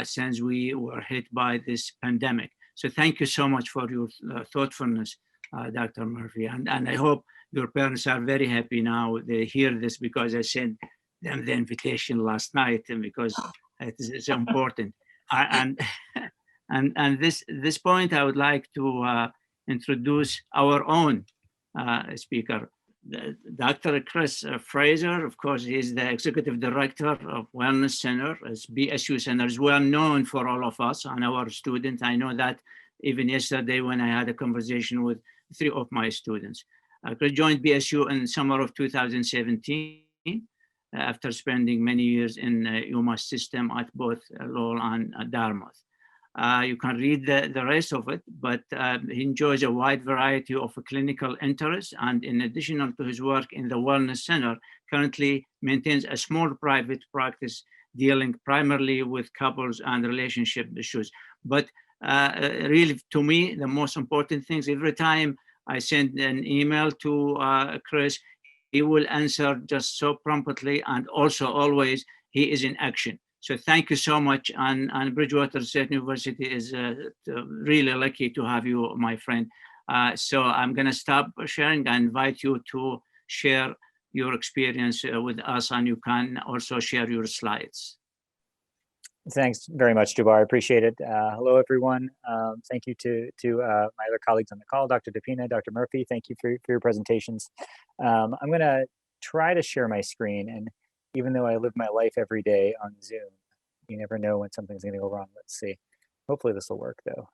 since we were hit by this pandemic. So thank you so much for your thoughtfulness, Dr. Murphy. And I hope your parents are very happy now. They hear this because I sent them the invitation last night, and because it's important. And this point, I would like to introduce our own speaker, Dr. Chris Fraser. Of course, he's the Executive Director of Wellness Center. As BSU Center is well known for all of us and our students. I know that even yesterday when I had a conversation with 3 of my students. Chris joined BSU in summer of 2017 after spending many years in UMass system at both Lowell and Dartmouth. You can read the rest of it, but he enjoys a wide variety of clinical interests, and in addition to his work in the Wellness Center, currently maintains a small private practice dealing primarily with couples and relationship issues. But really, to me, the most important things, every time I send an email to Chris, he will answer just so promptly, and also always he is in action. So thank you so much. And Bridgewater State University is really lucky to have you, my friend. So I'm going to stop sharing and invite you to share your experience with us, and you can also share your slides. Thanks very much, Jabbar. I appreciate it. Hello, everyone. Thank you to my other colleagues on the call, Dr. DePina, Dr. Murphy. Thank you for your presentations. I'm going to try to share my screen. And even though I live my life every day on Zoom, you never know when something's going to go wrong. Let's see. Hopefully this will work, though.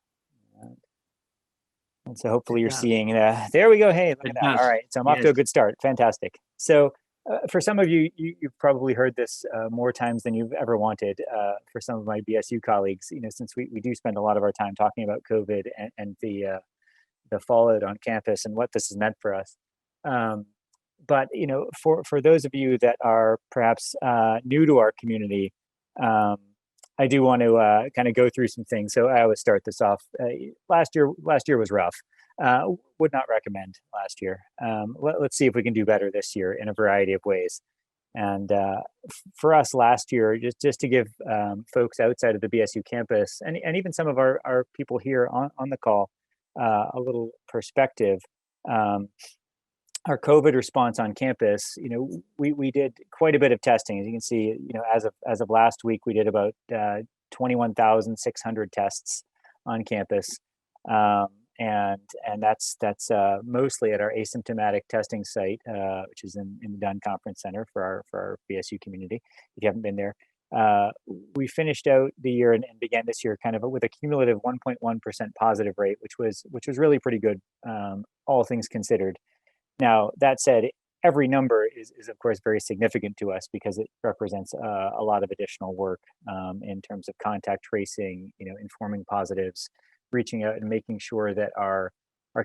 And so hopefully you're seeing, there we go. Hey, look at that. All right. So I'm off to a good start. Fantastic. So for some of you, you've probably heard this more times than you've ever wanted. For some of my BSU colleagues, since we do spend a lot of our time talking about COVID and the fallout on campus and what this has meant for us. But for those of you that are perhaps new to our community, I do want to kind of go through some things. So I always start this off. Last year was rough. Would not recommend last year. Let's see if we can do better this year in a variety of ways. And for us last year, just to give folks outside of the BSU campus and even some of our people here on the call a little perspective. Our COVID response on campus, we did quite a bit of testing. As you can see, as of last week, we did about 21,600 tests on campus, and that's mostly at our asymptomatic testing site, which is in the Dunn Conference Center for our BSU community. If you haven't been there, we finished out the year and began this year kind of with a cumulative 1.1% positive rate, which was really pretty good, all things considered. Now, that said, every number is of course very significant to us because it represents a lot of additional work in terms of contact tracing, informing positives, reaching out and making sure that our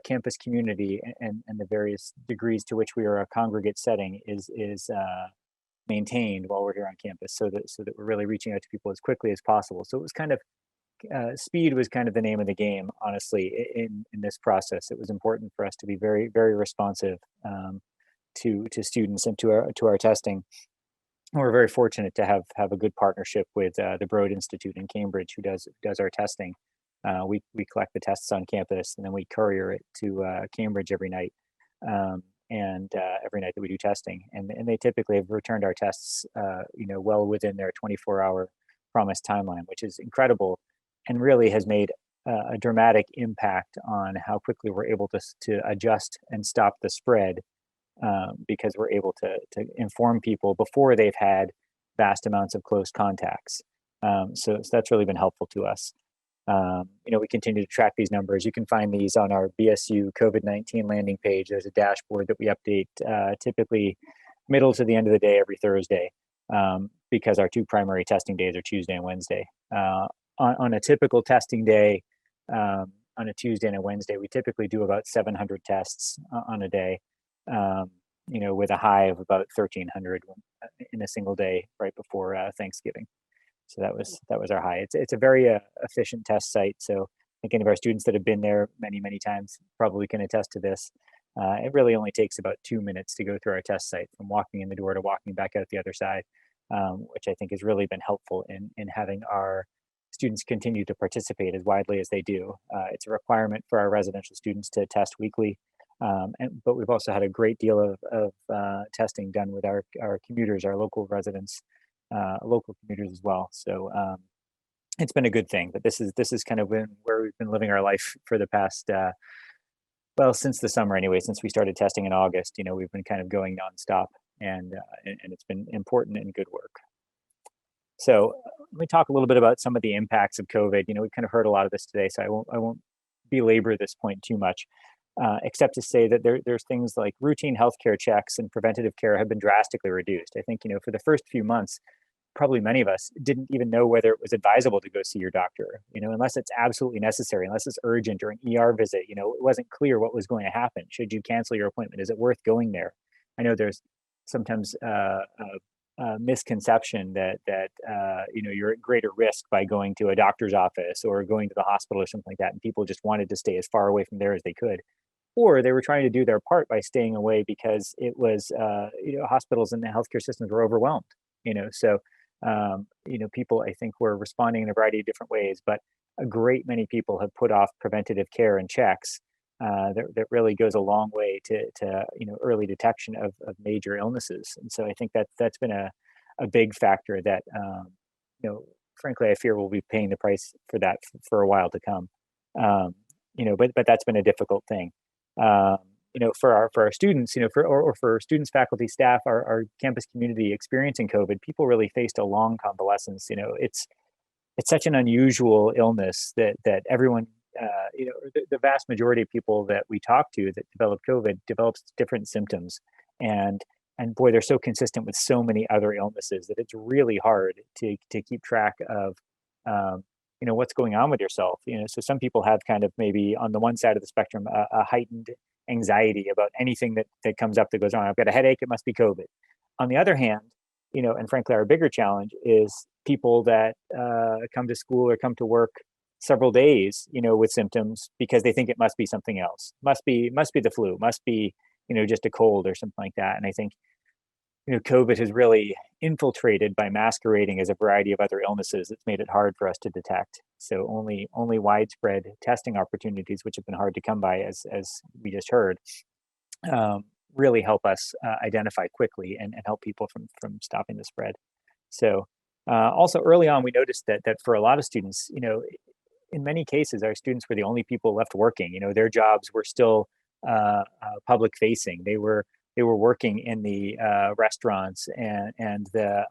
campus community and the various degrees to which we are a congregate setting is maintained while we're here on campus, so that we're really reaching out to people as quickly as possible. So it was kind of speed was kind of the name of the game, honestly, in this process. It was important for us to be very, very responsive to students and to our testing. And we're very fortunate to have a good partnership with the Broad Institute in Cambridge, who does our testing. We collect the tests on campus and then we courier it to Cambridge every night, and every night that we do testing. And they typically have returned our tests, well within their 24-hour promised timeline, which is incredible. And really has made a dramatic impact on how quickly we're able to adjust and stop the spread, because we're able to inform people before they've had vast amounts of close contacts. So that's really been helpful to us. We continue to track these numbers. You can find these on our BSU COVID-19 landing page. There's a dashboard that we update typically middle to the end of the day every Thursday, because our two primary testing days are Tuesday and Wednesday. On a typical testing day, on a Tuesday and a Wednesday, we typically do about 700 tests on a day, with a high of about 1,300 in a single day right before Thanksgiving. So that was our high. It's a very efficient test site. So I think any of our students that have been there many, many times probably can attest to this. It really only takes about 2 minutes to go through our test site, from walking in the door to walking back out the other side, which I think has really been helpful in having our students continue to participate as widely as they do. It's a requirement for our residential students to test weekly, but we've also had a great deal of testing done with our commuters, our local residents, local commuters as well. So it's been a good thing. But this is kind of where we've been living our life for the past, since the summer anyway. Since we started testing in August, we've been kind of going nonstop, and it's been important and good work. So let me talk a little bit about some of the impacts of COVID. We've kind of heard a lot of this today, so I won't belabor this point too much, except to say that there's things like routine healthcare checks and preventative care have been drastically reduced. I think, for the first few months, probably many of us didn't even know whether it was advisable to go see your doctor, unless it's absolutely necessary, unless it's urgent or an ER visit. It wasn't clear what was going to happen. Should you cancel your appointment? Is it worth going there? I know there's sometimes a misconception that you're at greater risk by going to a doctor's office or going to the hospital or something like that, and people just wanted to stay as far away from there as they could, or they were trying to do their part by staying away because it was hospitals and the healthcare systems were overwhelmed. So people, I think, were responding in a variety of different ways, but a great many people have put off preventative care and checks. That really goes a long way to early detection of major illnesses. And so I think that's been a big factor that frankly I fear we'll be paying the price for that for a while to come. But that's been a difficult thing. For our students, for students, faculty, staff, our campus community experiencing COVID, people really faced a long convalescence. It's such an unusual illness that everyone, the vast majority of people that we talk to that develop COVID develops different symptoms, and boy, they're so consistent with so many other illnesses that it's really hard to keep track of, what's going on with yourself. So some people have kind of maybe on the one side of the spectrum a heightened anxiety about anything that comes up that goes on. I've got a headache, it must be COVID. On the other hand, and frankly, our bigger challenge is people that come to school or come to work several days, with symptoms because they think it must be something else, must be the flu, must be, just a cold or something like that. And I think, COVID has really infiltrated by masquerading as a variety of other illnesses. It's made it hard for us to detect. So only widespread testing opportunities, which have been hard to come by, as we just heard, really help us identify quickly and help people from stopping the spread. So also early on, we noticed that for a lot of students, in many cases, our students were the only people left working. Their jobs were still public facing. They were working in the restaurants and the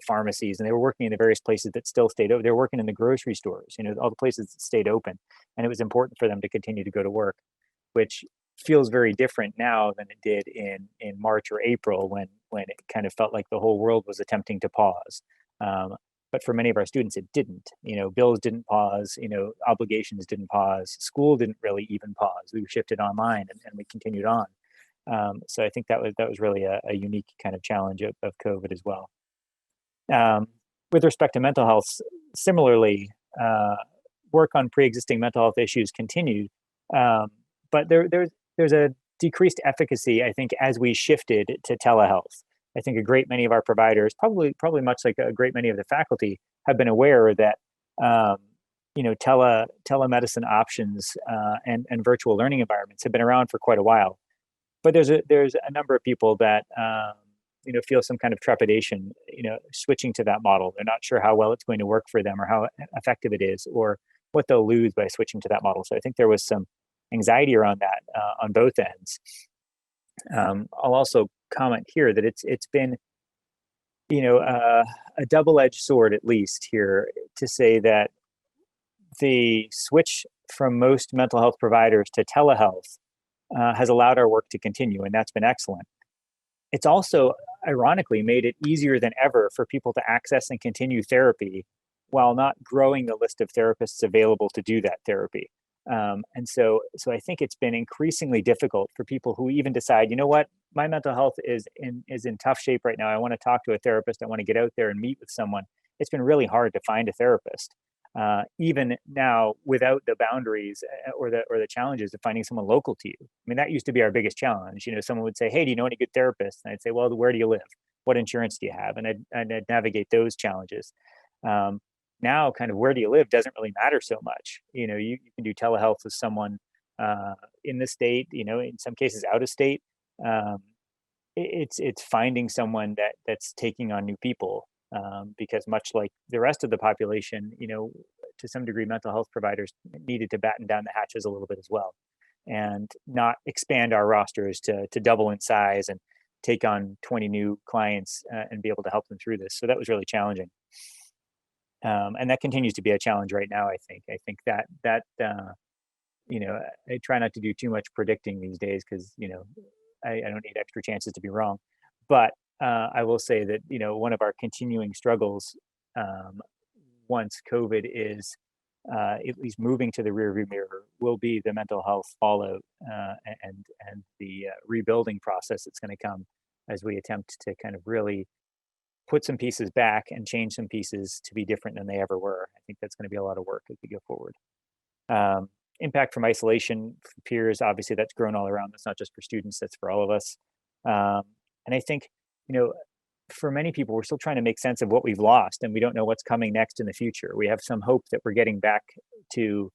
pharmacies, and they were working in the various places that still stayed open. They were working in the grocery stores, all the places that stayed open, and it was important for them to continue to go to work, which feels very different now than it did in March or April when it kind of felt like the whole world was attempting to pause. But for many of our students, it didn't. Bills didn't pause. Obligations didn't pause. School didn't really even pause. We shifted online and we continued on. So I think that was really a unique kind of challenge of COVID as well. With respect to mental health, similarly, work on pre-existing mental health issues continued, but there's a decreased efficacy, I think, as we shifted to telehealth. I think a great many of our providers, probably much like a great many of the faculty, have been aware that telemedicine options and virtual learning environments have been around for quite a while. But there's a number of people that feel some kind of trepidation, switching to that model. They're not sure how well it's going to work for them or how effective it is or what they'll lose by switching to that model. So I think there was some anxiety around that on both ends. I'll also comment here that it's been, a double-edged sword, at least here, to say that the switch from most mental health providers to telehealth has allowed our work to continue, and that's been excellent. It's also, ironically, made it easier than ever for people to access and continue therapy while not growing the list of therapists available to do that therapy. And so I think it's been increasingly difficult for people who even decide, what, my mental health is in tough shape right now. I want to talk to a therapist. I want to get out there and meet with someone. It's been really hard to find a therapist, even now without the boundaries or the challenges of finding someone local to you. I mean, that used to be our biggest challenge. Someone would say, "Hey, do you know any good therapists?" And I'd say, "Well, where do you live? What insurance do you have?" And I'd navigate those challenges. Now, kind of where do you live doesn't really matter so much. You can do telehealth with someone in the state, in some cases out of state. It's finding someone that's taking on new people, because much like the rest of the population, to some degree, mental health providers needed to batten down the hatches a little bit as well, and not expand our rosters to double in size and take on 20 new clients and be able to help them through this. So that was really challenging. And that continues to be a challenge right now. I think that I try not to do too much predicting these days because I don't need extra chances to be wrong. But I will say that one of our continuing struggles, once COVID is at least moving to the rearview mirror, will be the mental health fallout and the rebuilding process that's going to come as we attempt to kind of really put some pieces back and change some pieces to be different than they ever were. I think that's going to be a lot of work as we go forward. Impact from isolation from peers, obviously that's grown all around. That's not just for students, that's for all of us. And I think, for many people, we're still trying to make sense of what we've lost, and we don't know what's coming next in the future. We have some hope that we're getting back to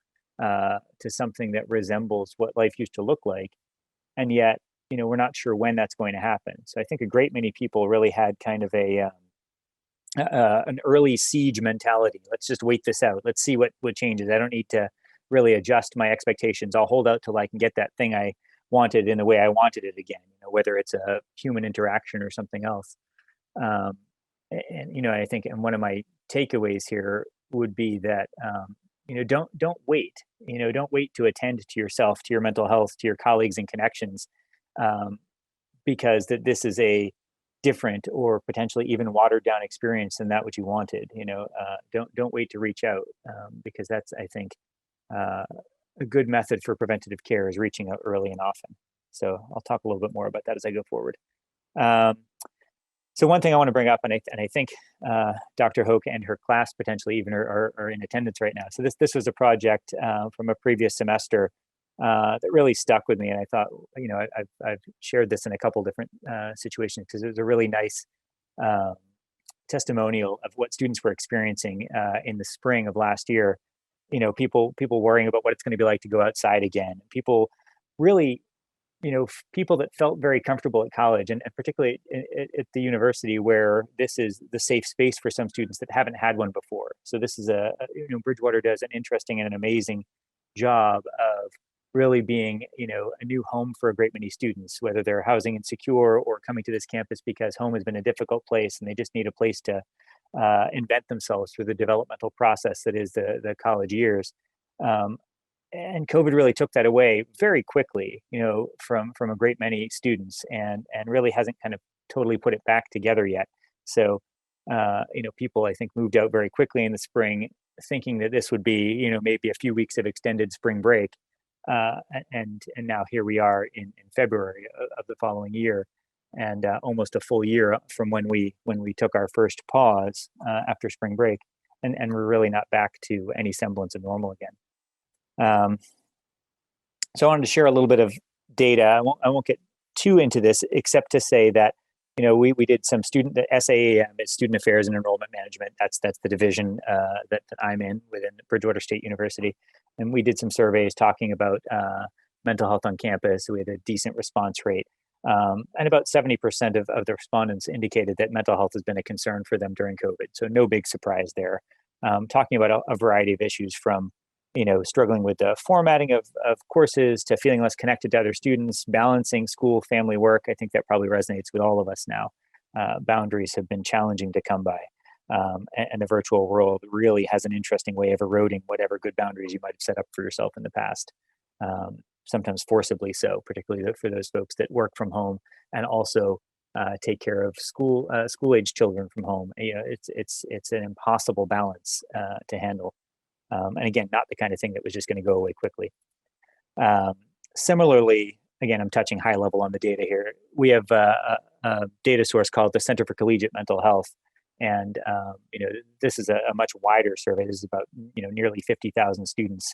something that resembles what life used to look like. And yet, we're not sure when that's going to happen. So I think a great many people really had kind of an early siege mentality. Let's just wait this out. Let's see what changes. I don't need to really adjust my expectations. I'll hold out till I can get that thing I wanted in the way I wanted it again, whether it's a human interaction or something else. And I think, and one of my takeaways here would be that, don't wait. Don't wait to attend to yourself, to your mental health, to your colleagues and connections, because this is a different or potentially even watered down experience than that which you wanted. Don't wait to reach out, because that's, I think, a good method for preventative care is reaching out early and often. So I'll talk a little bit more about that as I go forward. So one thing I want to bring up, and I think Dr. Hoke and her class potentially even are in attendance right now. So this was a project from a previous semester that really stuck with me, and I thought, I've shared this in a couple different situations because it was a really nice testimonial of what students were experiencing in the spring of last year. People worrying about what it's going to be like to go outside again. People really, people that felt very comfortable at college and particularly at the university, where this is the safe space for some students that haven't had one before. So this is Bridgewater does an interesting and an amazing job of really being, a new home for a great many students, whether they're housing insecure or coming to this campus because home has been a difficult place and they just need a place to invent themselves through the developmental process that is the college years. And COVID really took that away very quickly, from a great many students, and really hasn't kind of totally put it back together yet. So, people, I think, moved out very quickly in the spring, thinking that this would be, maybe a few weeks of extended spring break. And now here we are in February of the following year, and almost a full year from when we took our first pause after spring break, and we're really not back to any semblance of normal again. So I wanted to share a little bit of data. I won't get too into this, except to say that, we did some the SAAM is Student Affairs and Enrollment Management. That's the division that I'm in within Bridgewater State University. And we did some surveys talking about mental health on campus. We had a decent response rate. And about 70% of the respondents indicated that mental health has been a concern for them during COVID. So no big surprise there. Talking about a variety of issues from, struggling with the formatting of courses to feeling less connected to other students, balancing school, family, work. I think that probably resonates with all of us now. Boundaries have been challenging to come by. And the virtual world really has an interesting way of eroding whatever good boundaries you might have set up for yourself in the past. Sometimes forcibly so, particularly for those folks that work from home and also take care of school-age children from home. It's an impossible balance to handle. And again, not the kind of thing that was just going to go away quickly. Similarly, again, I'm touching high level on the data here. We have a data source called the Center for Collegiate Mental Health. And, this is a much wider survey. This is about, nearly 50,000 students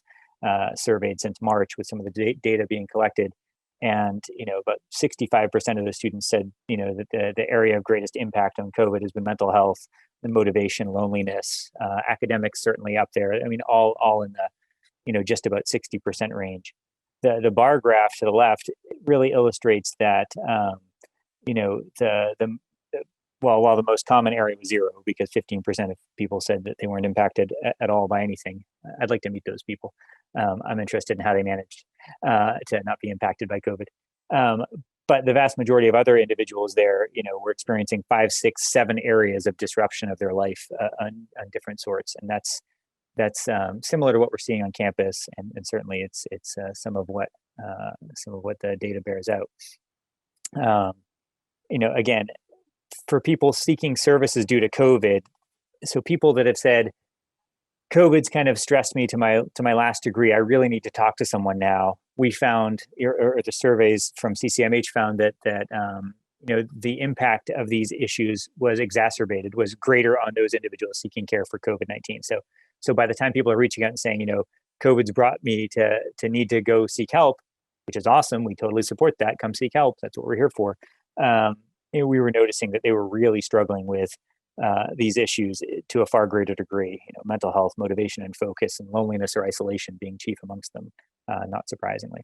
surveyed since March, with some of the data being collected. And, about 65% of the students said, that the area of greatest impact on COVID has been mental health, the motivation, loneliness, academics certainly up there. I mean, all in the, just about 60% range. The bar graph to the left really illustrates that, while the most common area was 0, because 15% of people said that they weren't impacted at all by anything. I'd like to meet those people. I'm interested in how they managed to not be impacted by COVID. But the vast majority of other individuals there, were experiencing 5, 6, 7 areas of disruption of their life on different sorts, and that's similar to what we're seeing on campus, and certainly it's some of what the data bears out. Again, for people seeking services due to COVID, so people that have said, COVID's kind of stressed me to my last degree, I really need to talk to someone now. We found, or the surveys from CCMH found that the impact of these issues was greater on those individuals seeking care for COVID-19. So by the time people are reaching out and saying, COVID's brought me to need to go seek help, which is awesome. We totally support that. Come seek help. That's what we're here for. We were noticing that they were really struggling with these issues to a far greater degree. Mental health, motivation, and focus, and loneliness or isolation being chief amongst them, not surprisingly.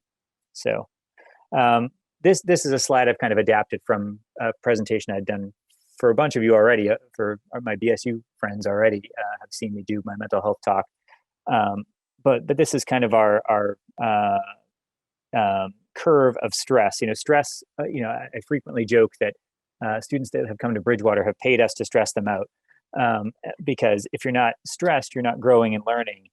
So this is a slide I've kind of adapted from a presentation I'd done for a bunch of you already. For my BSU friends already have seen me do my mental health talk. But this is kind of our curve of stress. Stress. I frequently joke that students that have come to Bridgewater have paid us to stress them out, because if you're not stressed, you're not growing and learning.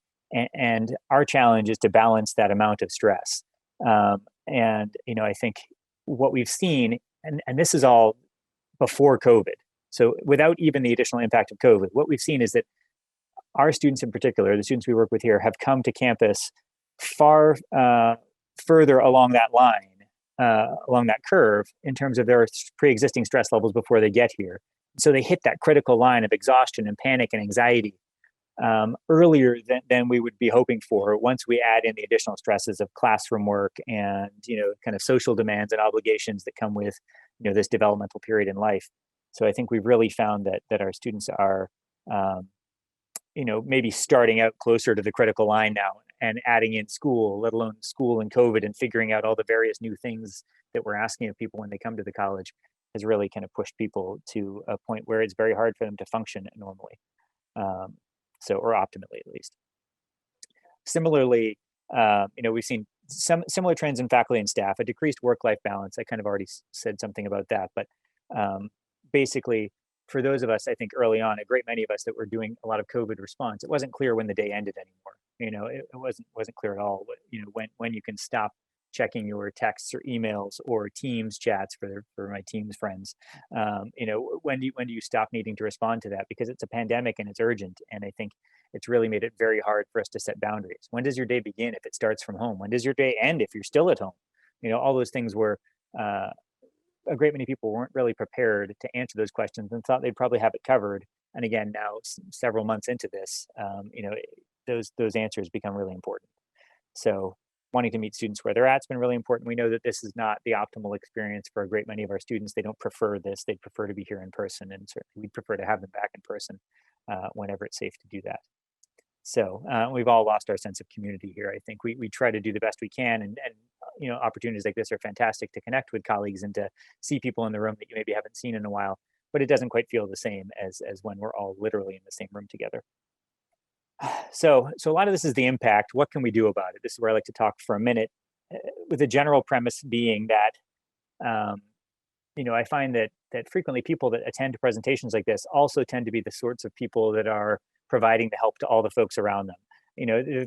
And our challenge is to balance that amount of stress. And I think what we've seen, and this is all before COVID. So without even the additional impact of COVID, what we've seen is that our students in particular, the students we work with here, have come to campus far further along that line, along that curve, in terms of their pre-existing stress levels before they get here. So they hit that critical line of exhaustion and panic and anxiety earlier than we would be hoping for, once we add in the additional stresses of classroom work and kind of social demands and obligations that come with this developmental period in life. So I think we've really found that our students are maybe starting out closer to the critical line now, and adding in school, let alone school and COVID, and figuring out all the various new things that we're asking of people when they come to the college, has really kind of pushed people to a point where it's very hard for them to function normally. Or optimally, at least. Similarly, we've seen some similar trends in faculty and staff, a decreased work-life balance. I kind of already said something about that, but basically, for those of us, I think early on, a great many of us that were doing a lot of COVID response, it wasn't clear when the day ended anymore. It wasn't clear at all. When you can stop checking your texts or emails or Teams chats for my Teams friends. When do you stop needing to respond to that? Because it's a pandemic and it's urgent. And I think it's really made it very hard for us to set boundaries. When does your day begin if it starts from home? When does your day end if you're still at home? All those things were, a great many people weren't really prepared to answer those questions and thought they'd probably have it covered. And again, now several months into this, those answers become really important. So wanting to meet students where they're at has been really important. We know that this is not the optimal experience for a great many of our students. They don't prefer this. They prefer to be here in person, and certainly we'd prefer to have them back in person whenever it's safe to do that. So we've all lost our sense of community here. I think we try to do the best we can, and opportunities like this are fantastic to connect with colleagues and to see people in the room that you maybe haven't seen in a while, but it doesn't quite feel the same as when we're all literally in the same room together. So a lot of this is the impact. What can we do about it? This is where I like to talk for a minute, with the general premise being that, I find that frequently people that attend presentations like this also tend to be the sorts of people that are providing the help to all the folks around them.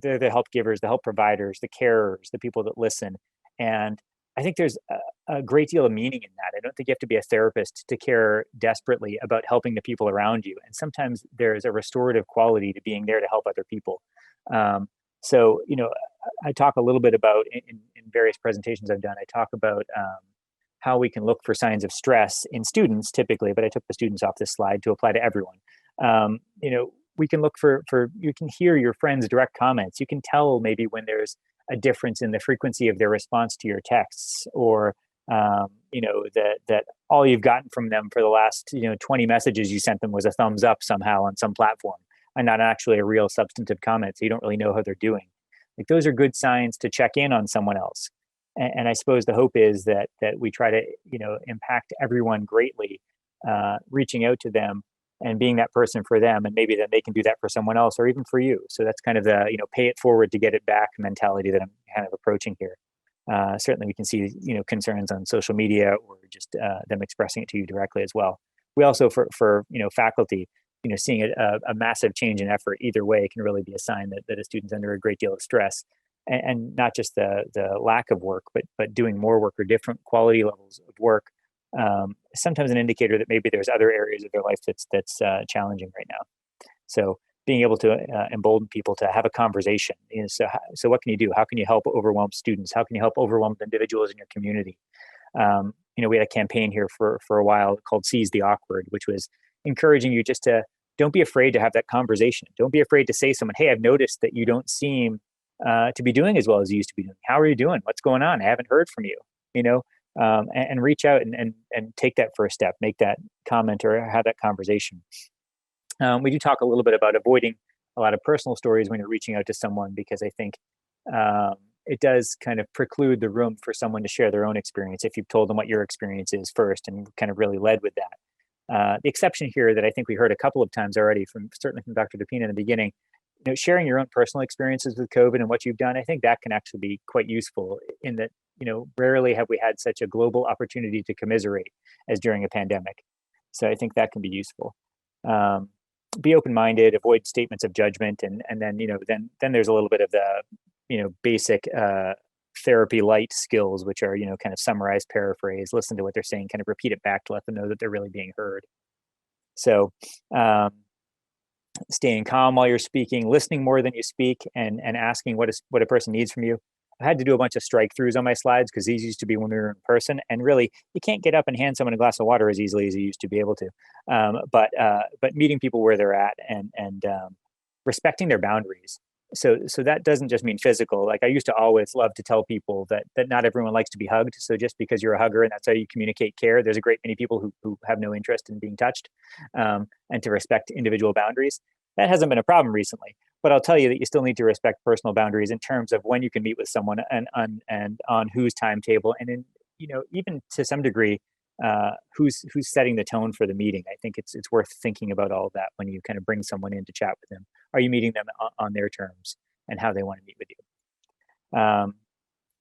They're the help givers, the help providers, the carers, the people that listen. And I think there's a great deal of meaning in that. I don't think you have to be a therapist to care desperately about helping the people around you. And sometimes there's a restorative quality to being there to help other people. So I talk a little bit about, in various presentations I've done, I talk about how we can look for signs of stress in students typically, but I took the students off this slide to apply to everyone. We can look for, you can hear your friends' direct comments. You can tell maybe when there's a difference in the frequency of their response to your texts, or that all you've gotten from them for the last 20 messages you sent them was a thumbs up somehow on some platform, and not actually a real substantive comment, so you don't really know how they're doing. Like, those are good signs to check in on someone else. And I suppose the hope is that we try to impact everyone greatly, reaching out to them and being that person for them, and maybe that they can do that for someone else or even for you. So that's kind of the pay it forward to get it back mentality that I'm kind of approaching here. Certainly we can see concerns on social media, or just them expressing it to you directly as well. We also, for faculty, seeing a massive change in effort either way can really be a sign that a student's under a great deal of stress, and not just the lack of work, but doing more work or different quality levels of work. Sometimes an indicator that maybe there's other areas of their life that's challenging right now. So being able to embolden people to have a conversation. So what can you do? How can you help overwhelmed students? How can you help overwhelmed individuals in your community? we had a campaign here for a while called Seize the Awkward, which was encouraging you just to don't be afraid to have that conversation. Don't be afraid to say to someone, hey, I've noticed that you don't seem to be doing as well as you used to be doing. How are you doing? What's going on? I haven't heard from you, and reach out and take that first step, make that comment or have that conversation. We do talk a little bit about avoiding a lot of personal stories when you're reaching out to someone, because I think it does kind of preclude the room for someone to share their own experience if you've told them what your experience is first and kind of really led with that. The exception here that I think we heard a couple of times already, certainly from Dr. DePina in the beginning, sharing your own personal experiences with COVID and what you've done, I think that can actually be quite useful in that, rarely have we had such a global opportunity to commiserate as during a pandemic. So I think that can be useful. Be open-minded, avoid statements of judgment, and then then there's a little bit of the basic therapy light skills, which are kind of summarize, paraphrase, listen to what they're saying, kind of repeat it back to let them know that they're really being heard. So staying calm while you're speaking, listening more than you speak, and asking what a person needs from you. I had to do a bunch of strike-throughs on my slides because these used to be when we were in person, and really you can't get up and hand someone a glass of water as easily as you used to be able to. But meeting people where they're at and respecting their boundaries. So that doesn't just mean physical. Like I used to always love to tell people that not everyone likes to be hugged. So just because you're a hugger and that's how you communicate care, there's a great many people who have no interest in being touched, and to respect individual boundaries. That hasn't been a problem recently, but I'll tell you that you still need to respect personal boundaries in terms of when you can meet with someone and on whose timetable, and in even to some degree, who's setting the tone for the meeting. I think it's worth thinking about all of that when you kind of bring someone in to chat with them. Are you meeting them on their terms and how they want to meet with you?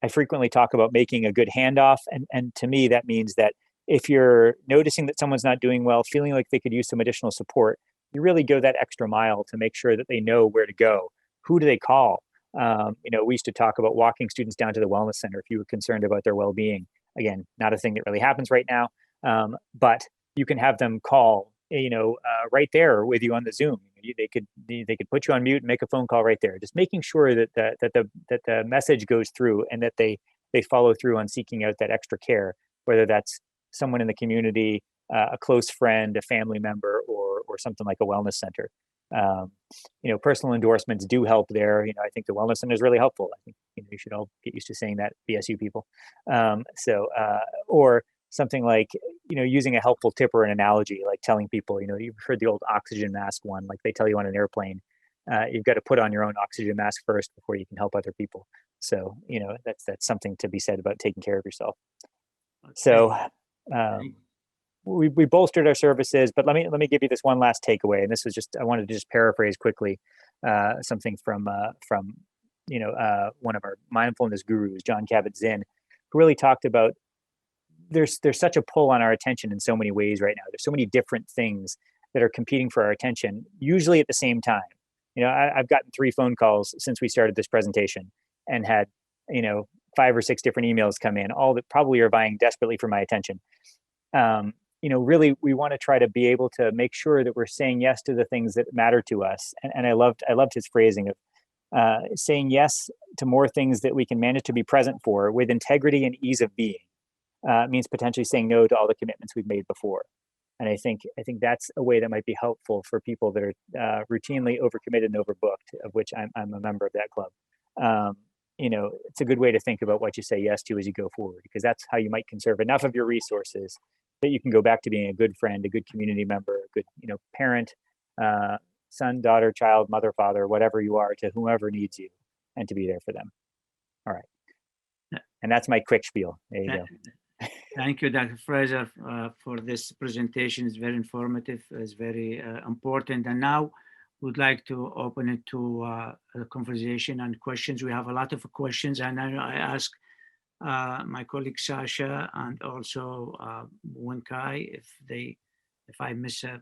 I frequently talk about making a good handoff, and to me that means that if you're noticing that someone's not doing well, feeling like they could use some additional support, you really go that extra mile to make sure that they know where to go. Who do they call? We used to talk about walking students down to the wellness center if you were concerned about their well-being. Again, not a thing that really happens right now, but you can have them call, right there with you on the Zoom. They could put you on mute and make a phone call right there. Just making sure that the message goes through and that they follow through on seeking out that extra care, whether that's someone in the community, a close friend, a family member, or something like a wellness center. Personal endorsements do help there. I think the wellness center is really helpful. I think you should all get used to saying that, BSU people. Or something like, using a helpful tip or an analogy, like telling people, you've heard the old oxygen mask one, like they tell you on an airplane, you've got to put on your own oxygen mask first before you can help other people. So, that's something to be said about taking care of yourself. Okay. So, we bolstered our services, but let me give you this one last takeaway. And this was I wanted to just paraphrase quickly something from one of our mindfulness gurus, John Kabat-Zinn, who really talked about there's such a pull on our attention in so many ways right now. There's so many different things that are competing for our attention, usually at the same time. I've gotten 3 phone calls since we started this presentation and had 5 or 6 different emails come in, all that probably are vying desperately for my attention. Really, we want to try to be able to make sure that we're saying yes to the things that matter to us. And I loved his phrasing of saying yes to more things that we can manage to be present for with integrity and ease of being. Means potentially saying no to all the commitments we've made before. And I think that's a way that might be helpful for people that are routinely overcommitted and overbooked, of which I'm a member of that club. It's a good way to think about what you say yes to as you go forward, because that's how you might conserve enough of your resources that you can go back to being a good friend, a good community member, a good, parent, son, daughter, child, mother, father, whatever you are, to whoever needs you, and to be there for them. All right. And that's my quick spiel. There you go. Thank you, Dr. Fraser, for this presentation. It's very informative. It's very important. And now we'd like to open it to a conversation and questions. We have a lot of questions, and I ask my colleague Sasha and also Wenkai if I miss a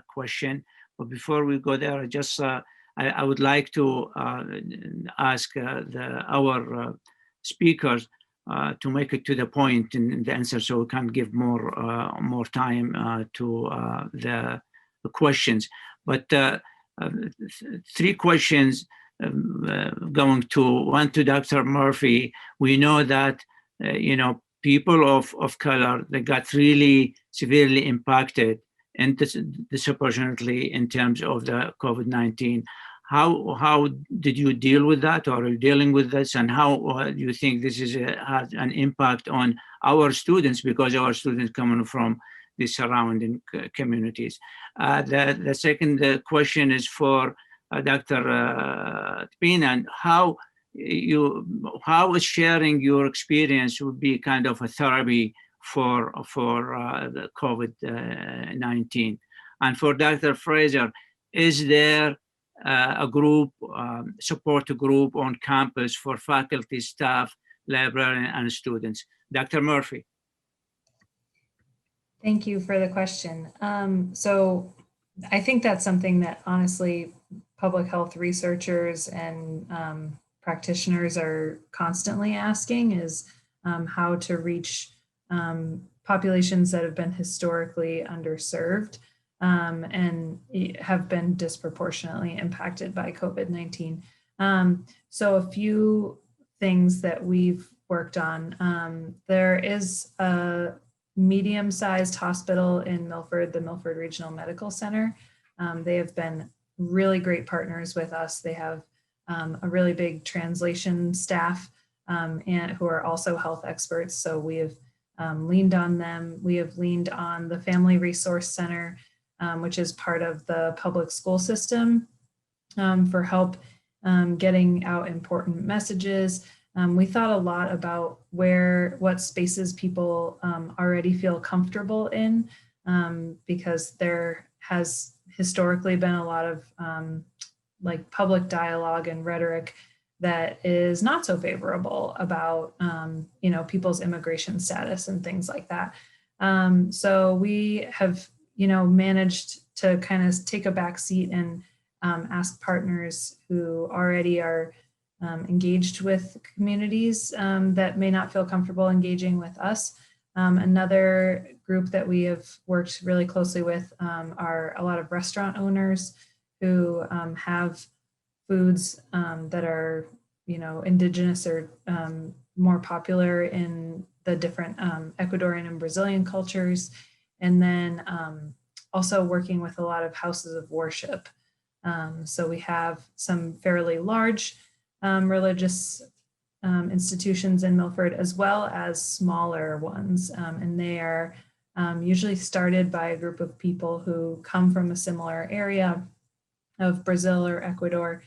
question. But before we go there, I would like to ask our speakers to make it to the point in the answer, so we can give more time to the questions. But 3 questions going to one to Dr. Murphy. We know that people of color that got really severely impacted and disproportionately in terms of the COVID-19. How did you deal with that, or are you dealing with this, and how do you think this has an impact on our students, because our students coming from the surrounding communities? The second question is for Dr. Pina. How is sharing your experience would be kind of a therapy for the COVID-19? And for Dr. Fraser, is there a group, support group on campus for faculty, staff, librarian, and students? Dr. Murphy. Thank you for the question. So I think that's something that honestly public health researchers and practitioners are constantly asking, is how to reach populations that have been historically underserved and have been disproportionately impacted by COVID-19. So a few things that we've worked on. There is a medium-sized hospital in Milford, the Milford Regional Medical Center. They have been really great partners with us. They have a really big translation staff and who are also health experts. So we have leaned on them. We have leaned on the Family Resource Center, which is part of the public school system, for help getting out important messages. We thought a lot about what spaces people already feel comfortable in, because there has historically been a lot of like public dialogue and rhetoric that is not so favorable about people's immigration status and things like that. So we have managed to kind of take a back seat and ask partners who already are engaged with communities that may not feel comfortable engaging with us. Another group that we have worked really closely with are a lot of restaurant owners who have foods that are, indigenous or more popular in the different Ecuadorian and Brazilian cultures. And then also working with a lot of houses of worship. So we have some fairly large religious institutions in Milford, as well as smaller ones. And they are usually started by a group of people who come from a similar area of Brazil or Ecuador.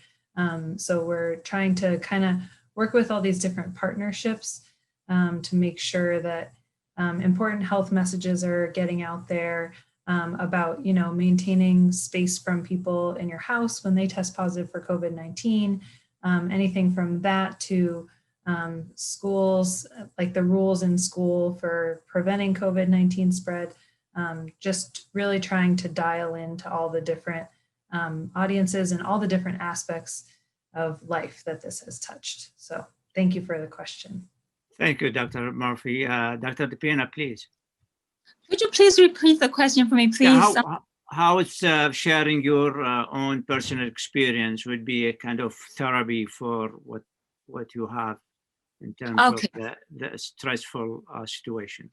So we're trying to kind of work with all these different partnerships to make sure that important health messages are getting out there about, maintaining space from people in your house when they test positive for COVID-19. Anything from that to schools, like the rules in school for preventing COVID-19 spread, just really trying to dial into all the different audiences and all the different aspects of life that this has touched. So thank you for the question. Thank you, Dr. Murphy. Dr. DePina, please. Could you please repeat the question for me, please? Yeah, how it's sharing your own personal experience would be a kind of therapy for what you have in terms of the stressful situation.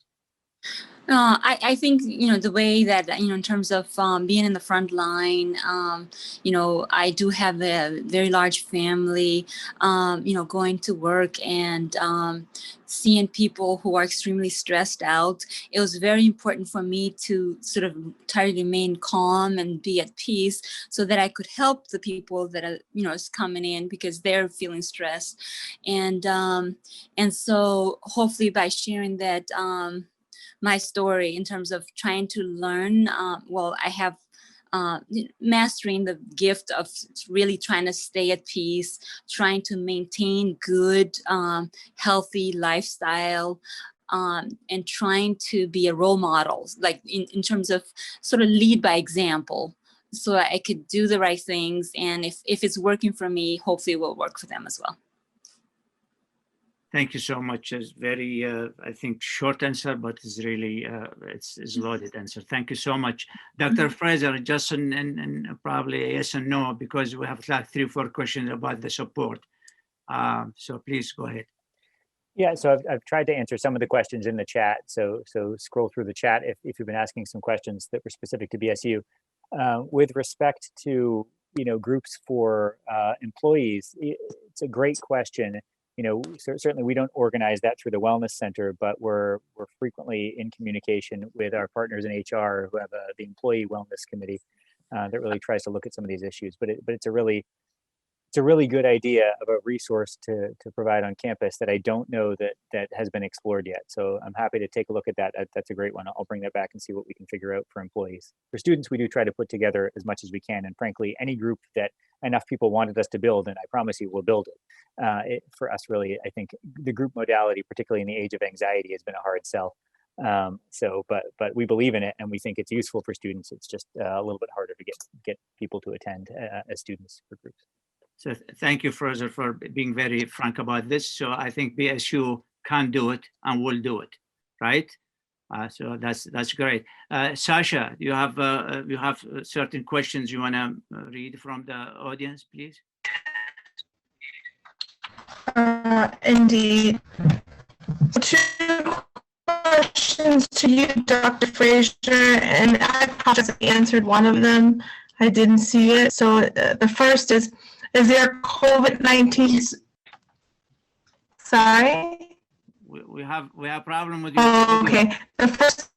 I think, the way that, in terms of being in the front line, I do have a very large family, going to work and seeing people who are extremely stressed out. It was very important for me to sort of try to remain calm and be at peace so that I could help the people that are, is coming in because they're feeling stressed. And so hopefully by sharing that, my story in terms of trying to learn, I have mastering the gift of really trying to stay at peace, trying to maintain good, healthy lifestyle, and trying to be a role model, like in terms of sort of lead by example, so I could do the right things. And if it's working for me, hopefully it will work for them as well. Thank you so much. It's very, I think, short answer, but it's really, it's loaded answer. Thank you so much. Dr. Fraser, just and probably a yes and no, because we have like 3 or 4 questions about the support. So please go ahead. Yeah, so I've tried to answer some of the questions in the chat. So scroll through the chat if you've been asking some questions that were specific to BSU. With respect to groups for employees, it's a great question. Certainly we don't organize that through the Wellness Center, but we're frequently in communication with our partners in HR who have the Employee Wellness Committee that really tries to look at some of these issues. But it's a really good idea of a resource to provide on campus that I don't know that has been explored yet. So I'm happy to take a look at that. That's a great one. I'll bring that back and see what we can figure out for employees. For students, we do try to put together as much as we can. And frankly, any group that enough people wanted us to build, and I promise you we'll build it. For us, really, I think the group modality, particularly in the age of anxiety, has been a hard sell. But we believe in it and we think it's useful for students. It's just a little bit harder to get people to attend as students for groups. So thank you, Fraser, for being very frank about this. So I think BSU can do it and will do it, right? So that's great. Sasha, you have certain questions you want to read from the audience, please? Indeed. Two questions to you, Dr. Fraser, and I probably answered one of them. I didn't see it. So the first is there COVID-19? Sorry? We have problem with you. Oh, okay. The first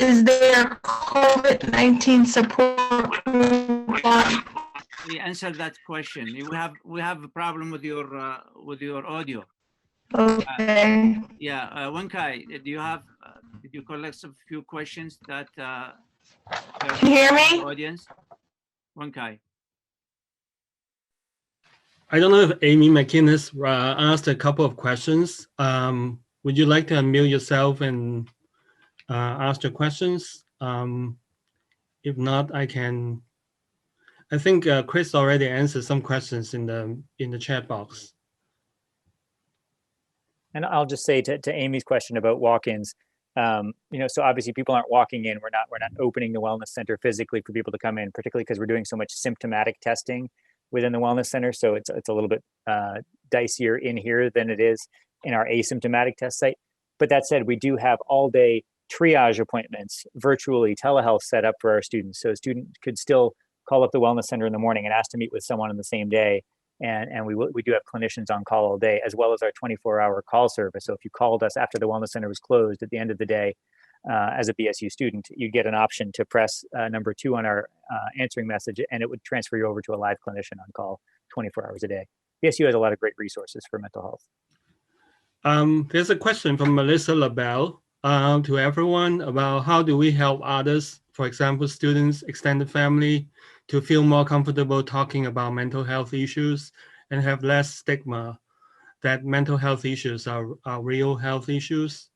is there COVID-19 support group? We answered that question. We have a problem with your audio. Okay. Yeah, Wenkai, did you collect a few questions that Can you hear me? audience? Wenkai. I don't know if Amy McInnes asked a couple of questions. Would you like to unmute yourself and ask your questions? If not, I can. I think Chris already answered some questions in the chat box. And I'll just say to Amy's question about walk-ins, so obviously people aren't walking in. We're not opening the wellness center physically for people to come in, particularly because we're doing so much symptomatic testing within the wellness center. So it's a little bit dicier in here than it is in our asymptomatic test site. But that said, we do have all day triage appointments, virtually telehealth set up for our students. So a student could still call up the wellness center in the morning and ask to meet with someone on the same day. And we do have clinicians on call all day, as well as our 24-hour call service. So if you called us after the wellness center was closed at the end of the day, as a BSU student, you get an option to press number 2 on our answering message, and it would transfer you over to a live clinician on call 24 hours a day. BSU has a lot of great resources for mental health. There's a question from Melissa LaBelle to everyone about how do we help others, for example, students, extended family, to feel more comfortable talking about mental health issues and have less stigma that mental health issues are real health issues.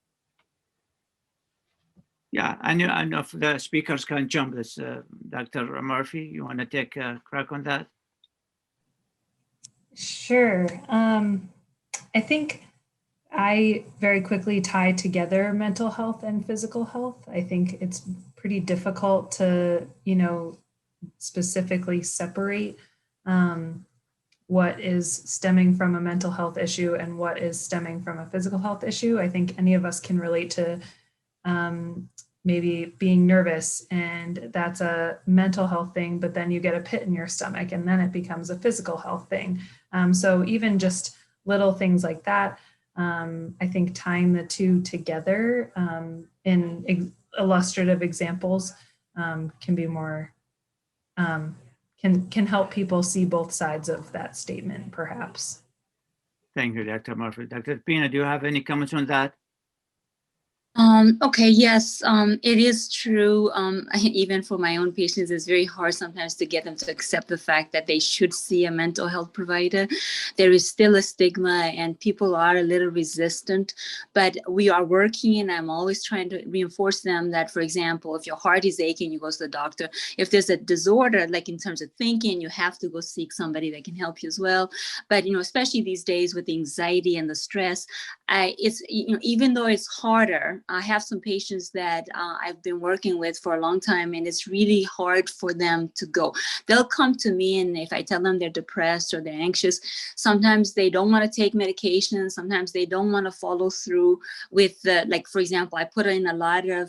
Yeah, I know if the speakers can jump this. Dr. Murphy, you want to take a crack on that? Sure. I think I very quickly tie together mental health and physical health. I think it's pretty difficult to, specifically separate what is stemming from a mental health issue and what is stemming from a physical health issue. I think any of us can relate to maybe being nervous, and that's a mental health thing, but then you get a pit in your stomach and then it becomes a physical health thing. So even just little things like that, I think tying the two together in illustrative examples can be more, can help people see both sides of that statement, perhaps. Thank you, Dr. Murphy. Dr. Pina, do you have any comments on that? Okay, yes, it is true. Even for my own patients, it's very hard sometimes to get them to accept the fact that they should see a mental health provider. There is still a stigma and people are a little resistant, but we are working, and I'm always trying to reinforce them that, for example, if your heart is aching, you go to the doctor. If there's a disorder, like in terms of thinking, you have to go seek somebody that can help you as well. But, especially these days with the anxiety and the stress, it's, even though it's harder, I have some patients that I've been working with for a long time, and it's really hard for them to go. They'll come to me, and if I tell them they're depressed or they're anxious, sometimes they don't want to take medication. Sometimes they don't want to follow through with like, for example, I put in a lot of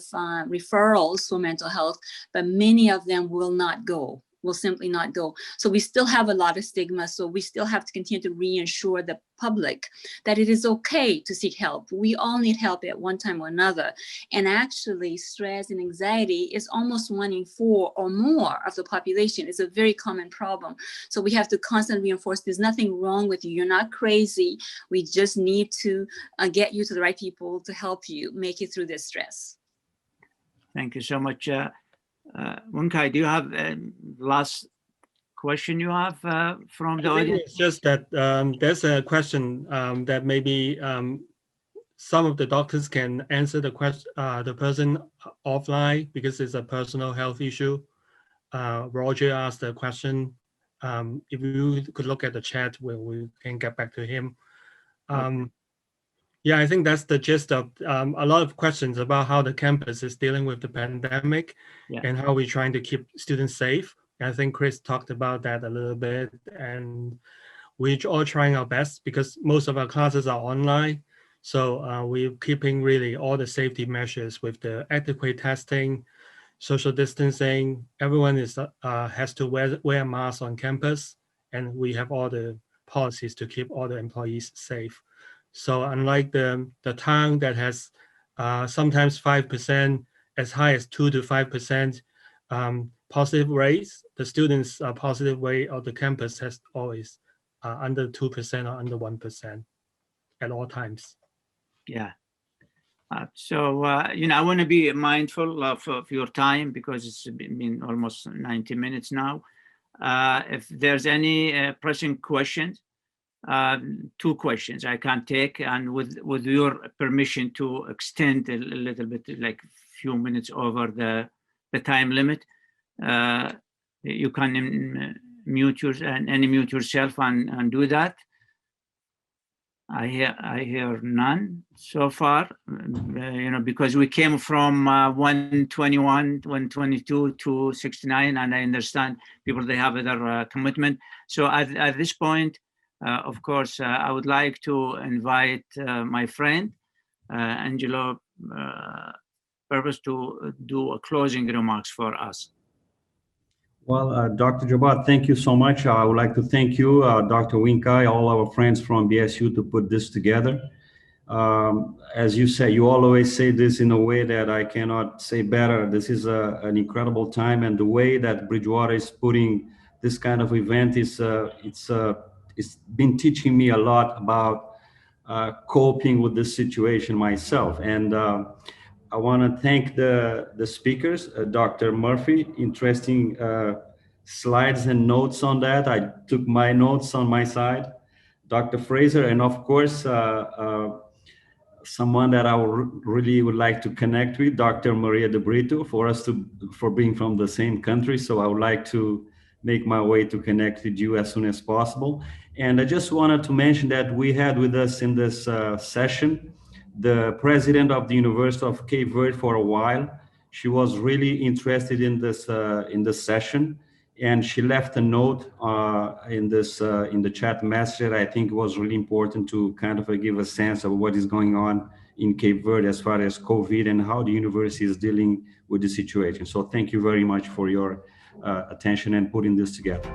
referrals for mental health, but many of them will not go, will simply not go. So we still have a lot of stigma. So we still have to continue to reassure the public that it is okay to seek help. We all need help at one time or another. And actually, stress and anxiety is almost 1 in 4 or more of the population. It's a very common problem. So we have to constantly reinforce there's nothing wrong with you. You're not crazy. We just need to get you to the right people to help you make it through this stress. Thank you so much. Wenkai, do you have last question you have from the audience? It's just that there's a question that maybe some of the doctors can answer the question, the person offline, because it's a personal health issue. Roger asked the question. If you could look at the chat, where we can get back to him. Yeah, I think that's the gist of a lot of questions about how the campus is dealing with the pandemic, and how we're trying to keep students safe. I think Chris talked about that a little bit, and we're all trying our best because most of our classes are online. So we're keeping really all the safety measures with the adequate testing, social distancing. Everyone is has to wear a mask on campus, and we have all the policies to keep all the employees safe. So unlike the town that has sometimes 5%, as high as 2 to 5% positive rates, the students' positive rate of the campus has always under 2% or under 1% at all times. Yeah. So, I want to be mindful of your time because it's been almost 90 minutes now. If there's any pressing questions, 2 questions I can take, and with your permission to extend a little bit, like a few minutes over the time limit, you can mute yourself and do that. I hear none so far, because we came from 121, 122 to 69, and I understand people, they have other commitment. So at this point, of course, I would like to invite my friend, Angelo Purvis, to do a closing remarks for us. Well, Dr. Jabbar, thank you so much. I would like to thank you, Dr. Wenkai, all our friends from BSU to put this together. As you say, you always say this in a way that I cannot say better. This is an incredible time, and the way that Bridgewater is putting this kind of event is, it's been teaching me a lot about coping with this situation myself. And I want to thank the speakers, Dr. Murphy, interesting slides and notes on that. I took my notes on my side. Dr. Fraser, and of course, someone that I really would like to connect with, Dr. Maria De Brito, for being from the same country. So I would like to make my way to connect with you as soon as possible. And I just wanted to mention that we had with us in this session the president of the University of Cape Verde for a while. She was really interested in this session, and she left a note in the chat message. I think it was really important to kind of give a sense of what is going on in Cape Verde as far as COVID and how the university is dealing with the situation. So thank you very much for your attention and putting this together.